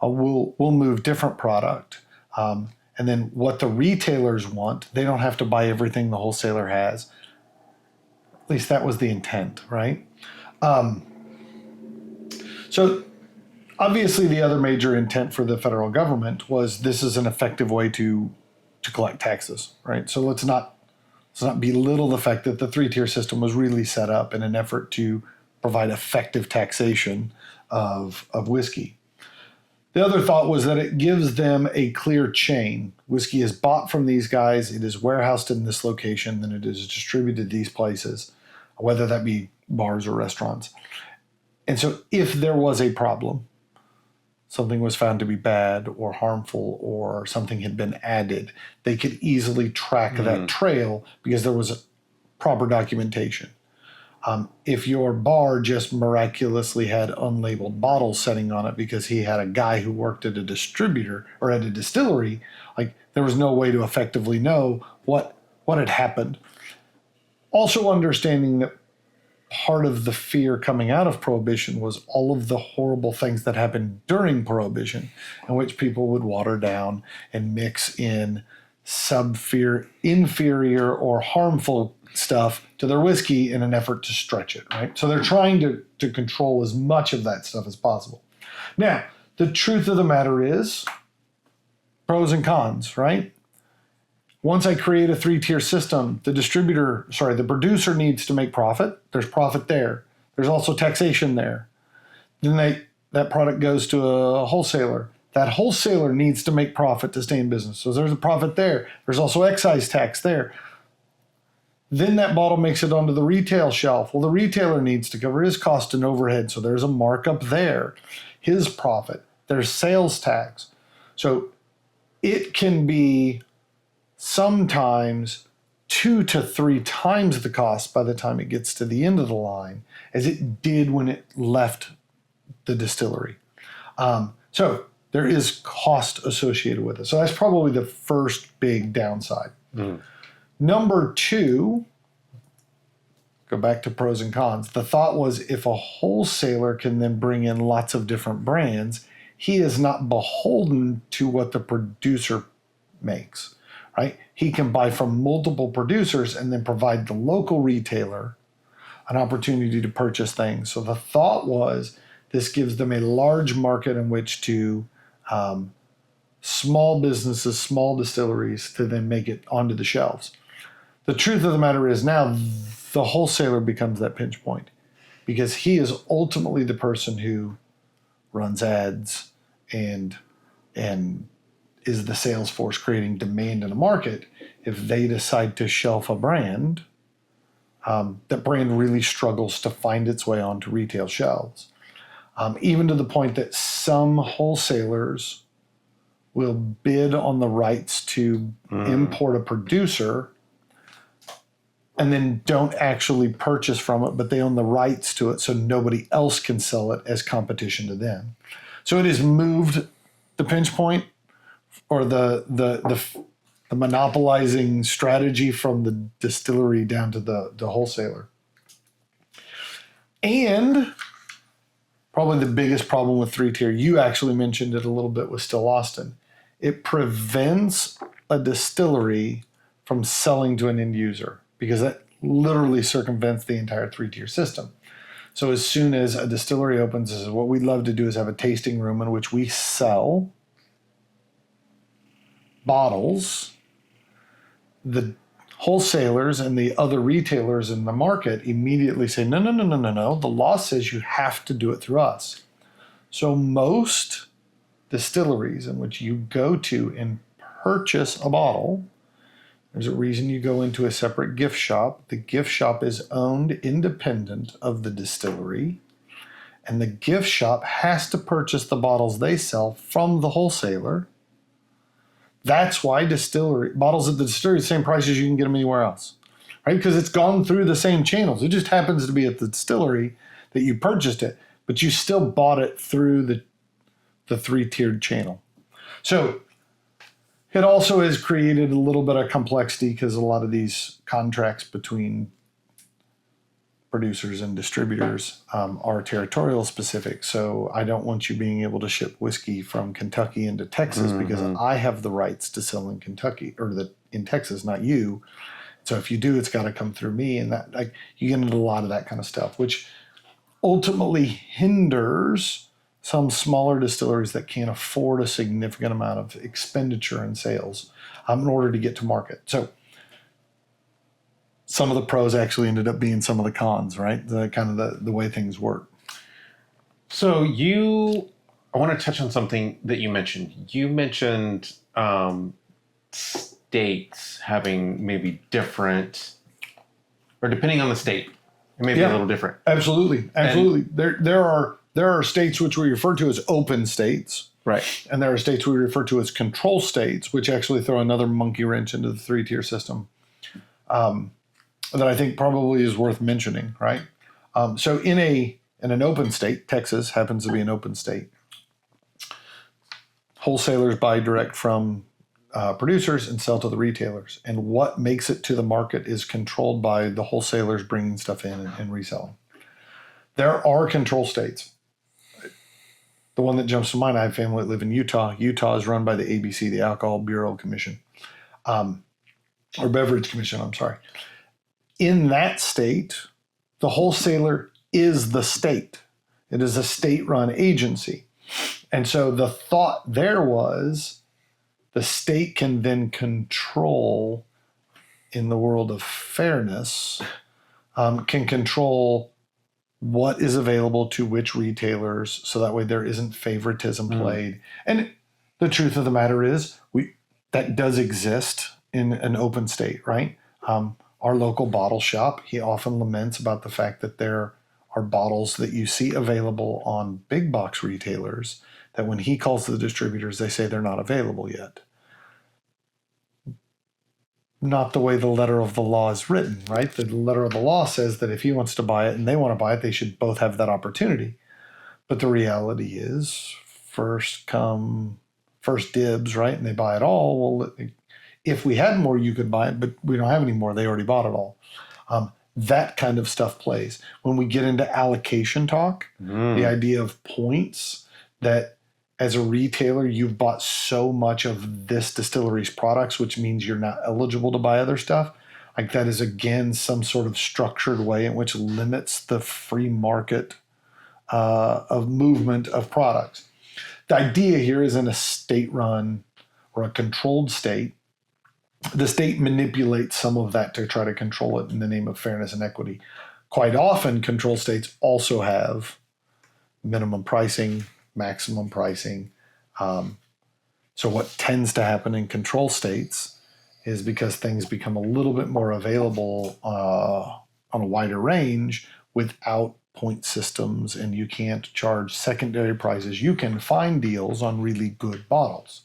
we'll move different product. And then what the retailers want, they don't have to buy everything the wholesaler has. At least that was the intent, right? So obviously the other major intent for the federal government was this is an effective way to collect taxes, right? So let's not belittle the fact that the three-tier system was really set up in an effort to provide effective taxation of whiskey. The other thought was that it gives them a clear chain. Whiskey is bought from these guys, it is warehoused in this location, then it is distributed these places, whether that be bars or restaurants. And so if there was a problem, something was found to be bad or harmful or something had been added, they could easily track that trail because there was proper documentation. If your bar just miraculously had unlabeled bottles sitting on it because he had a guy who worked at a distributor or at a distillery, like there was no way to effectively know what had happened. Also understanding that part of the fear coming out of Prohibition was all of the horrible things that happened during Prohibition, in which people would water down and mix in inferior or harmful stuff to their whiskey in an effort to stretch it, right? So they're trying to control as much of that stuff as possible. Now, the truth of the matter is pros and cons, right? Once I create a 3-tier system, the producer needs to make profit. There's profit there. There's also taxation there. Then that product goes to a wholesaler. That wholesaler needs to make profit to stay in business. So there's a profit there. There's also excise tax there. Then that bottle makes it onto the retail shelf. Well, the retailer needs to cover his cost and overhead, so there's a markup there. His profit. There's sales tax. So it can be sometimes 2 to 3 times the cost by the time it gets to the end of the line as it did when it left the distillery. So there is cost associated with it. So that's probably the first big downside. Number 2, go back to pros and cons. The thought was if a wholesaler can then bring in lots of different brands, he is not beholden to what the producer makes, right? He can buy from multiple producers and then provide the local retailer an opportunity to purchase things. So the thought was this gives them a large market in which to small businesses, small distilleries to then make it onto the shelves. The truth of the matter is now the wholesaler becomes that pinch point because he is ultimately the person who runs ads and is the sales force creating demand in a market. If they decide to shelf a brand, that brand really struggles to find its way onto retail shelves. Even to the point that some wholesalers will bid on the rights to import a producer and then don't actually purchase from it, but they own the rights to it so nobody else can sell it as competition to them. So it has moved the pinch point or the monopolizing strategy from the distillery down to the wholesaler. And probably the biggest problem with 3-tier, you actually mentioned it a little bit with Still Austin. It prevents a distillery from selling to an end user because that literally circumvents the entire 3-tier system. So as soon as a distillery opens, this is what we'd love to do is have a tasting room in which we sell bottles. The wholesalers and the other retailers in the market immediately say, no. The law says you have to do it through us. So most distilleries in which you go to and purchase a bottle, there's a reason you go into a separate gift shop. The gift shop is owned independent of the distillery, and the gift shop has to purchase the bottles they sell from the wholesaler. That's why bottles at the distillery are the same price as you can get them anywhere else, right? Because it's gone through the same channels. It just happens to be at the distillery that you purchased it, but you still bought it through the 3-tiered channel. So it also has created a little bit of complexity because a lot of these contracts between producers and distributors are territorial specific. So I don't want you being able to ship whiskey from Kentucky into Texas because I have the rights to sell in Kentucky or in Texas, not you. So if you do, it's got to come through me, and that you get into a lot of that kind of stuff, which ultimately hinders some smaller distilleries that can't afford a significant amount of expenditure in sales in order to get to market. So some of the pros actually ended up being some of the cons, right? The way things work. So I want to touch on something that you mentioned. You mentioned states having maybe different, or depending on the state, it may be a little different. Absolutely. There are states which we refer to as open states. Right. And there are states we refer to as control states, which actually throw another monkey wrench into the 3-tier system. That I think probably is worth mentioning, right? So in an open state, Texas happens to be an open state. Wholesalers buy direct from producers and sell to the retailers. And what makes it to the market is controlled by the wholesalers bringing stuff in and reselling. There are control states. The one that jumps to mind, I have family that live in Utah. Utah is run by the ABC, the Alcohol Bureau Commission, or Beverage Commission, I'm sorry. In that state, the wholesaler is the state. It is a state-run agency. And so the thought there was the state can then control, in the world of fairness, can control what is available to which retailers, so that way there isn't favoritism played. And the truth of the matter is, that does exist in an open state, right? Our local bottle shop, he often laments about the fact that there are bottles that you see available on big box retailers that when he calls the distributors, they say they're not available yet. Not the way the letter of the law is written, right? The letter of the law says that if he wants to buy it and they want to buy it, they should both have that opportunity. But the reality is, first come, first dibs, right? And they buy it all. Well, if we had more, you could buy it, but we don't have any more. They already bought it all. That kind of stuff plays. When we get into allocation talk, the idea of points, that as a retailer, you've bought so much of this distillery's products, which means you're not eligible to buy other stuff. Like that is, again, some sort of structured way in which limits the free market of movement of products. The idea here is in a state-run or a controlled state, the state manipulates some of that to try to control it in the name of fairness and equity. Quite often, control states also have minimum pricing, maximum pricing. So what tends to happen in control states is, because things become a little bit more available on a wider range without point systems, and you can't charge secondary prices, you can find deals on really good bottles.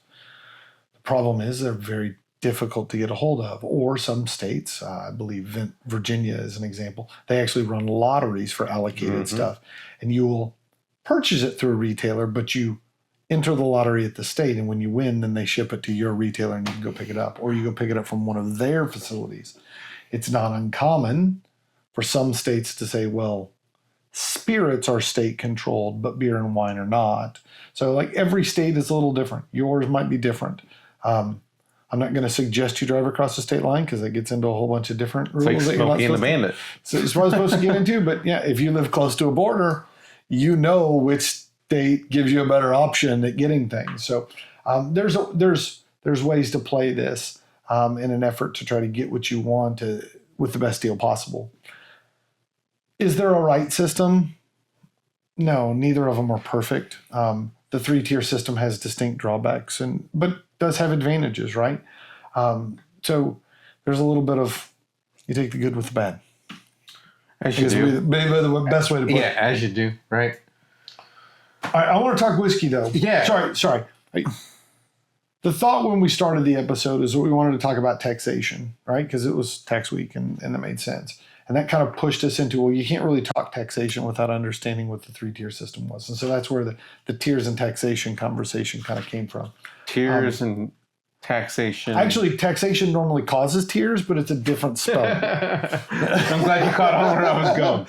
The problem is they're very difficult to get a hold of. Or some states, I believe Virginia is an example, they actually run lotteries for allocated stuff, and you will purchase it through a retailer, but you enter the lottery at the state, and when you win, then they ship it to your retailer and you can go pick it up, or you go pick it up from one of their facilities. It's not uncommon for some states to say, well, spirits are state controlled, but beer and wine are not. So like every state is a little different. Yours might be different. I'm not going to suggest you drive across the state line because it gets into a whole bunch of different rules. It's like Smokey and the Bandit. So it's probably supposed to get into, but yeah, if you live close to a border, you know which state gives you a better option at getting things. So there's ways to play this in an effort to try to get what you want with the best deal possible. Is there a right system? No, neither of them are perfect. The 3-tier system has distinct drawbacks, but does have advantages, right? So there's a little bit of, you take the good with the bad. As you do. The best way to put it. Yeah, as you do, right? All right, I want to talk whiskey, though. Yeah. Sorry. The thought when we started the episode is that we wanted to talk about taxation, right? Because it was tax week, and that made sense. And that kind of pushed us into, well, you can't really talk taxation without understanding what the 3-tier system was. And so that's where the tiers and taxation conversation kind of came from. Tiers and taxation. Actually, taxation normally causes tiers, but it's a different spelling. I'm glad you caught on where I was going.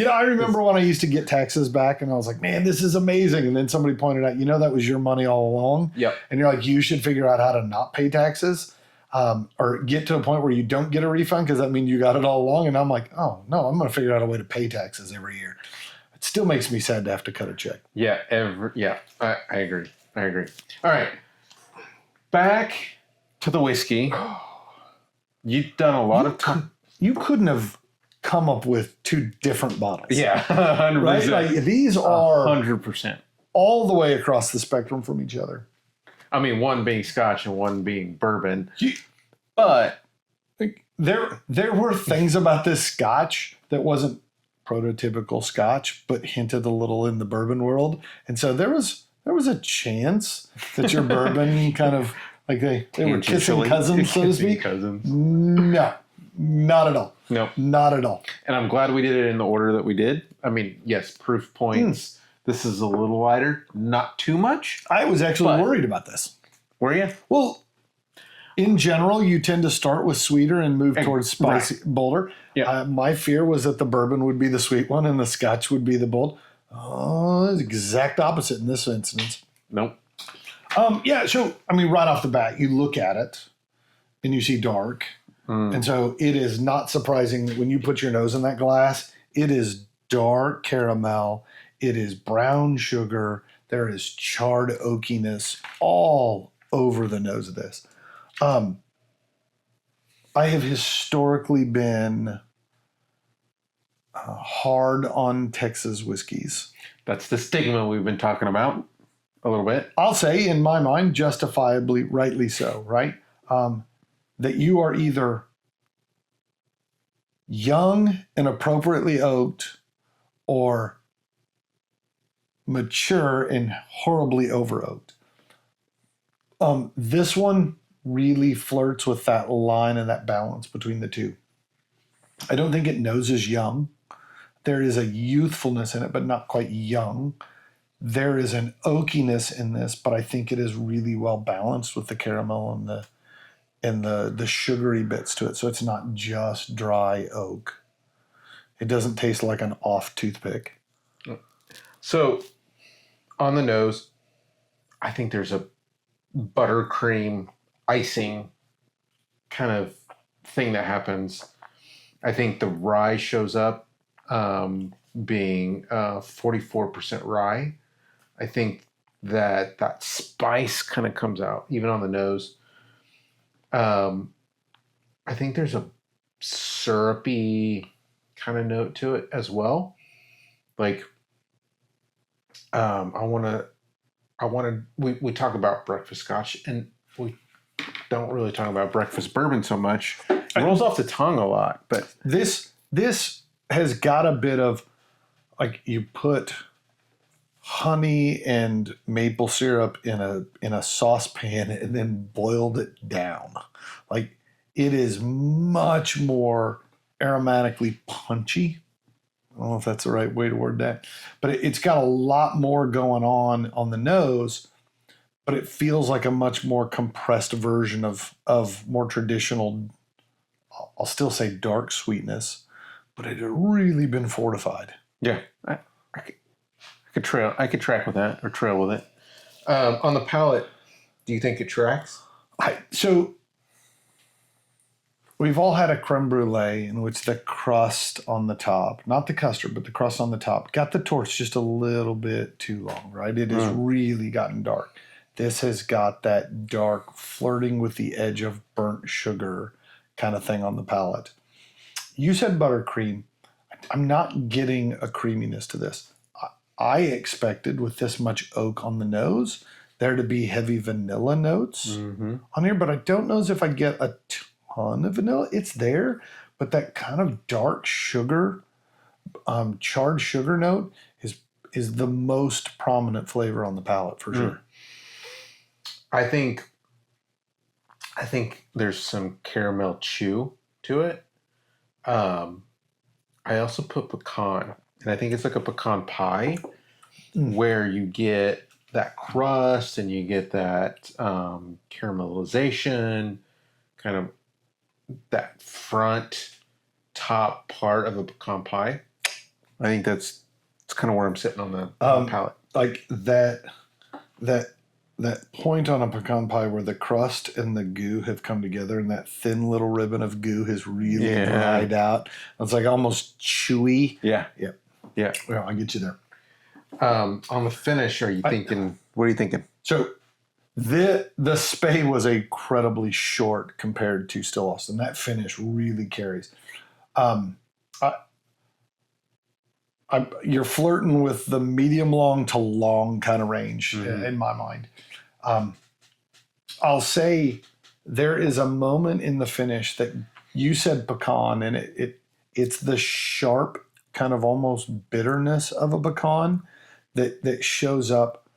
I remember when I used to get taxes back, and I was like, man, this is amazing. And then somebody pointed out, that was your money all along. Yep. And you're like, you should figure out how to not pay taxes. Or get to a point where you don't get a refund because that means you got it all along. And I'm like, oh, no, I'm going to figure out a way to pay taxes every year. It still makes me sad to have to cut a check. Yeah, I agree. All right. Back to the whiskey. You've done a lot of time. You couldn't have come up with 2 different bottles. Yeah, 100%. Right? Like, these are 100%. all the way across the spectrum from each other. I mean, one being Scotch and one being bourbon. But there were things about this Scotch that wasn't prototypical Scotch, but hinted a little in the bourbon world. And so there was a chance that your bourbon kind of, like they were kissing cousins, so to speak. Cousins. No. Not at all. No. Not at all. And I'm glad we did it in the order that we did. I mean, yes, proof points. This is a little lighter. Not too much. I was actually worried about this. Were you? Well, in general, you tend to start with sweeter and move towards spicy, bolder. Yeah. My fear was that the bourbon would be the sweet one and the scotch would be the bold. Oh, it's exact opposite in this instance. Nope. Yeah, so, I mean, right off the bat, you look at it and you see dark. And so it is not surprising that when you put your nose in that glass, it is dark caramel. It is brown sugar. There is charred oakiness all over the nose of this. I have historically been hard on Texas whiskeys. That's the stigma we've been talking about a little bit. I'll say, in my mind, justifiably, rightly so, right? That you are either young and appropriately oaked or mature and horribly over oaked. This one really flirts with that line and that balance between the two. I don't think it noses young. There is a youthfulness in it, but not quite young. There is an oakiness in this, but I think it is really well balanced with the caramel and the sugary bits to it. So it's not just dry oak. It doesn't taste like an off toothpick. So on the nose, I think there's a buttercream icing kind of thing that happens. I think the rye shows up being 44% rye. I think that spice kind of comes out even on the nose. I think there's a syrupy kind of note to it as well. Like, we talk about breakfast scotch and we don't really talk about breakfast bourbon so much. It rolls off the tongue a lot, but this has got a bit of, like, you put honey and maple syrup in a saucepan and then boiled it down. Like, it is much more aromatically punchy. I don't know if that's the right way to word that, but it's got a lot more going on the nose, but it feels like a much more compressed version of more traditional, I'll still say dark sweetness, but it had really been fortified. yeah, I could track with that or trail with it. On the palate, do you think it tracks? So we've all had a creme brulee in which the crust on the top, not the custard, but the crust on the top, got the torch just a little bit too long, right? It has really gotten dark. This has got that dark, flirting with the edge of burnt sugar kind of thing on the palate. You said buttercream. I'm not getting a creaminess to this. I expected, with this much oak on the nose, there to be heavy vanilla notes on here, but I don't know as if I get a ton of vanilla. It's there, but that kind of dark sugar, charred sugar note is the most prominent flavor on the palate for sure. I think there's some caramel chew to it. I also put pecan, and I think it's like a pecan pie where you get that crust and you get that caramelization, kind of that front top part of a pecan pie. I think that's kind of where I'm sitting on the palate. Like that point on a pecan pie where the crust and the goo have come together and that thin little ribbon of goo has really dried out. It's like almost chewy. Yeah. Well, I'll get you there. On the finish, are you thinking? What are you thinking? So the Spey was incredibly short compared to Still Austin. That finish really carries. You're flirting with the medium long to long kind of range in my mind. I'll say there is a moment in the finish that you said pecan, and it's the sharp kind of almost bitterness of a pecan that shows up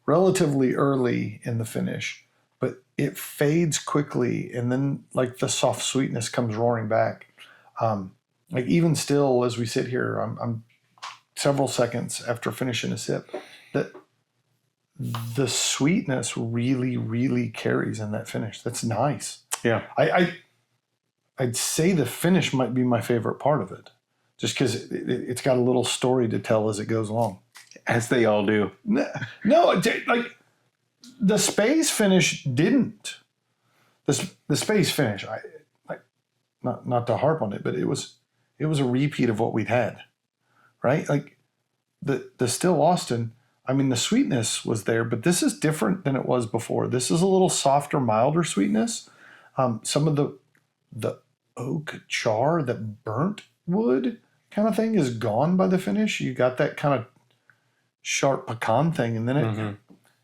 relatively early in the finish. but it fades quickly, and then like the soft sweetness comes roaring back. Like even still, as we sit here, I'm several seconds after finishing a sip, that the sweetness really, really carries in that finish. That's nice. Yeah. I'd say the finish might be my favorite part of it, just because it's got a little story to tell as it goes along. As they all do. No, like the Spey's finish didn't. The Spey's finish, not to harp on it, but it was a repeat of what we'd had, right? Like the Still Austin. I mean, the sweetness was there, but this is different than it was before. This is a little softer, milder sweetness. Some of the oak char, that burnt wood kind of thing, is gone by the finish. You got that kind of sharp pecan thing, and then it,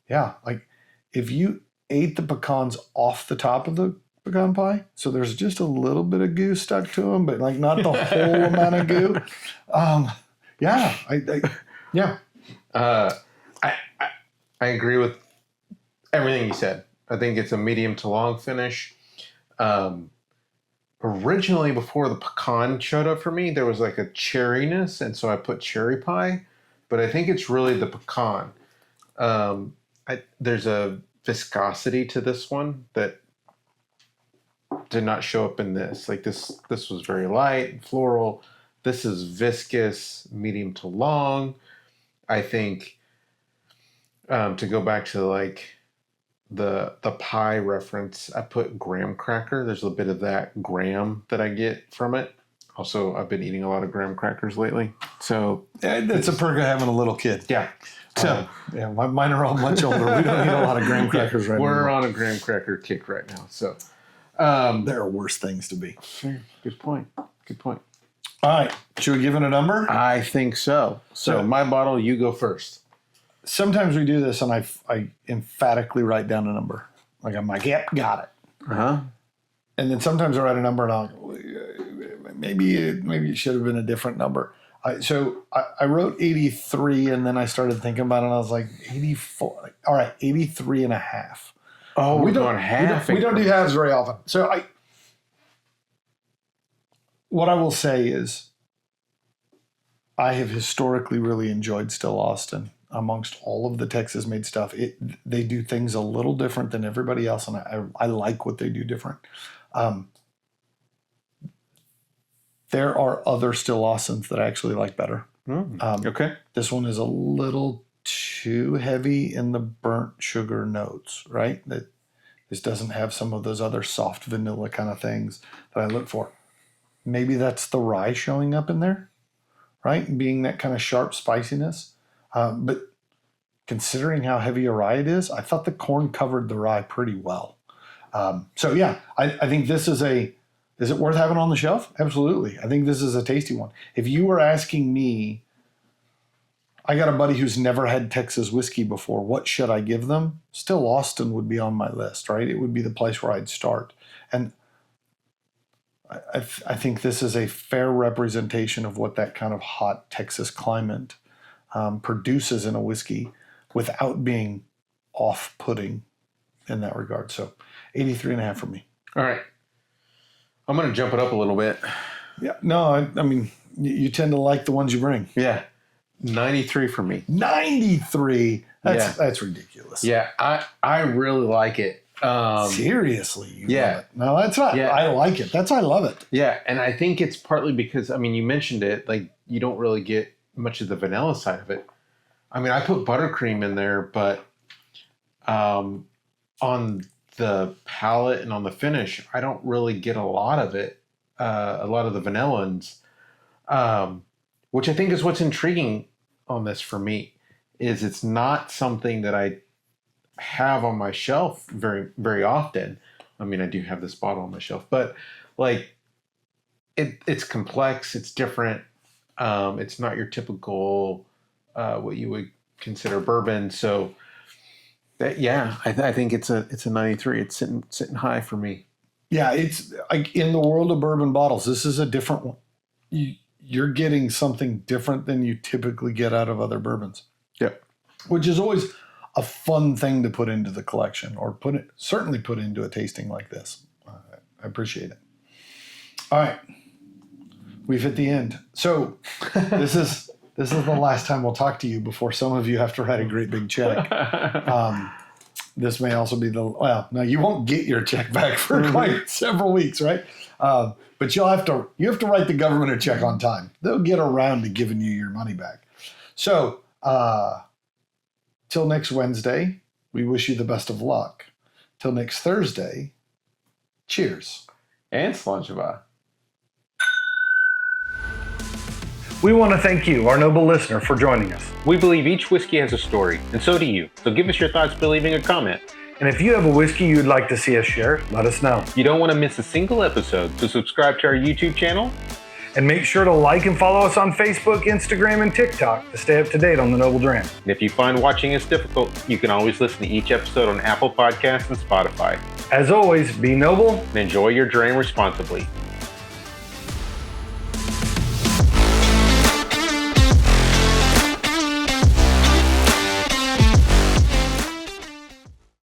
yeah, like if you ate the pecans off the top of the pecan pie, so there's just a little bit of goo stuck to them, but like not the whole amount of goo. Yeah, yeah. I agree with everything you said. I think it's a medium to long finish. Originally, before the pecan showed up for me, there was like a cherryness, and so I put cherry pie. But I think it's really the pecan. There's a viscosity to this one that did not show up in this. Like this was very light and floral. This is viscous, medium to long. I think to go back to like the pie reference, I put graham cracker. There's a bit of that graham that I get from it. Also, I've been eating a lot of graham crackers lately. So it's a perk of having a little kid. Yeah. So yeah, mine are all much older. We don't eat a lot of graham crackers right now. We're on a graham cracker kick right now. So there are worse things to be. Good point. Good point. All right. Should we give it a number? I think so. So my bottle, you go first. Sometimes we do this, and I emphatically write down a number. Like I'm like, yep, got it. Uh-huh. And then sometimes I write a number, and I'll go, maybe it should have been a different number. So I wrote 83, and then I started thinking about it, and I was like, 84. All right, 83 and a half. Oh, we don't half. We don't do halves very often. So what I will say is I have historically really enjoyed Still Austin. Amongst all of the Texas-made stuff, they do things a little different than everybody else, and I like what they do different. There are other Still Austins that I actually like better. Okay. This one is a little too heavy in the burnt sugar notes, right? That this doesn't have some of those other soft vanilla kind of things that I look for. Maybe that's the rye showing up in there, right? And being that kind of sharp spiciness. But considering how heavy a rye it is, I thought the corn covered the rye pretty well. So yeah, I think this is is it worth having on the shelf? Absolutely. I think this is a tasty one. If you were asking me, I got a buddy who's never had Texas whiskey before, what should I give them? Still Austin would be on my list, right? It would be the place where I'd start. And I think this is a fair representation of what that kind of hot Texas climate produces in a whiskey without being off-putting in that regard. So 83 and a half for me. All right. I'm going to jump it up a little bit. Yeah. No, I mean, you tend to like the ones you bring. Yeah. 93 for me. 93? That's ridiculous. Yeah. I really like it. Seriously? Yeah. Love it. No, that's not. Yeah. I like it. I love it. Yeah. And I think it's partly because, I mean, you mentioned it, like you don't really get much of the vanilla side of it. I mean, I put buttercream in there, but on the palate and on the finish, I don't really get a lot of it, a lot of the vanillins, which I think is what's intriguing on this for me, is it's not something that I have on my shelf very, very often. I mean, I do have this bottle on my shelf, but like it's complex, it's different. It's not your typical what you would consider bourbon. So I think it's a 93. It's sitting high for me. Yeah, it's like in the world of bourbon bottles, this is a different one. You're getting something different than you typically get out of other bourbons. Yep. Which is always a fun thing to put into the collection, or certainly put into a tasting like this. I appreciate it. All right, we've hit the end. So this is the last time we'll talk to you before some of you have to write a great big check. This may also be no, you won't get your check back for quite several weeks, right? But you have to write the government a check on time. They'll get around to giving you your money back. So, till next Wednesday, we wish you the best of luck. Till next Thursday, cheers. And Slanjava. We want to thank you, our noble listener, for joining us. We believe each whiskey has a story, and so do you. So give us your thoughts by leaving a comment. And if you have a whiskey you'd like to see us share, let us know. You don't want to miss a single episode, so subscribe to our YouTube channel. And make sure to like and follow us on Facebook, Instagram, and TikTok to stay up to date on the Noble Dram. And if you find watching us difficult, you can always listen to each episode on Apple Podcasts and Spotify. As always, be noble and enjoy your dram responsibly.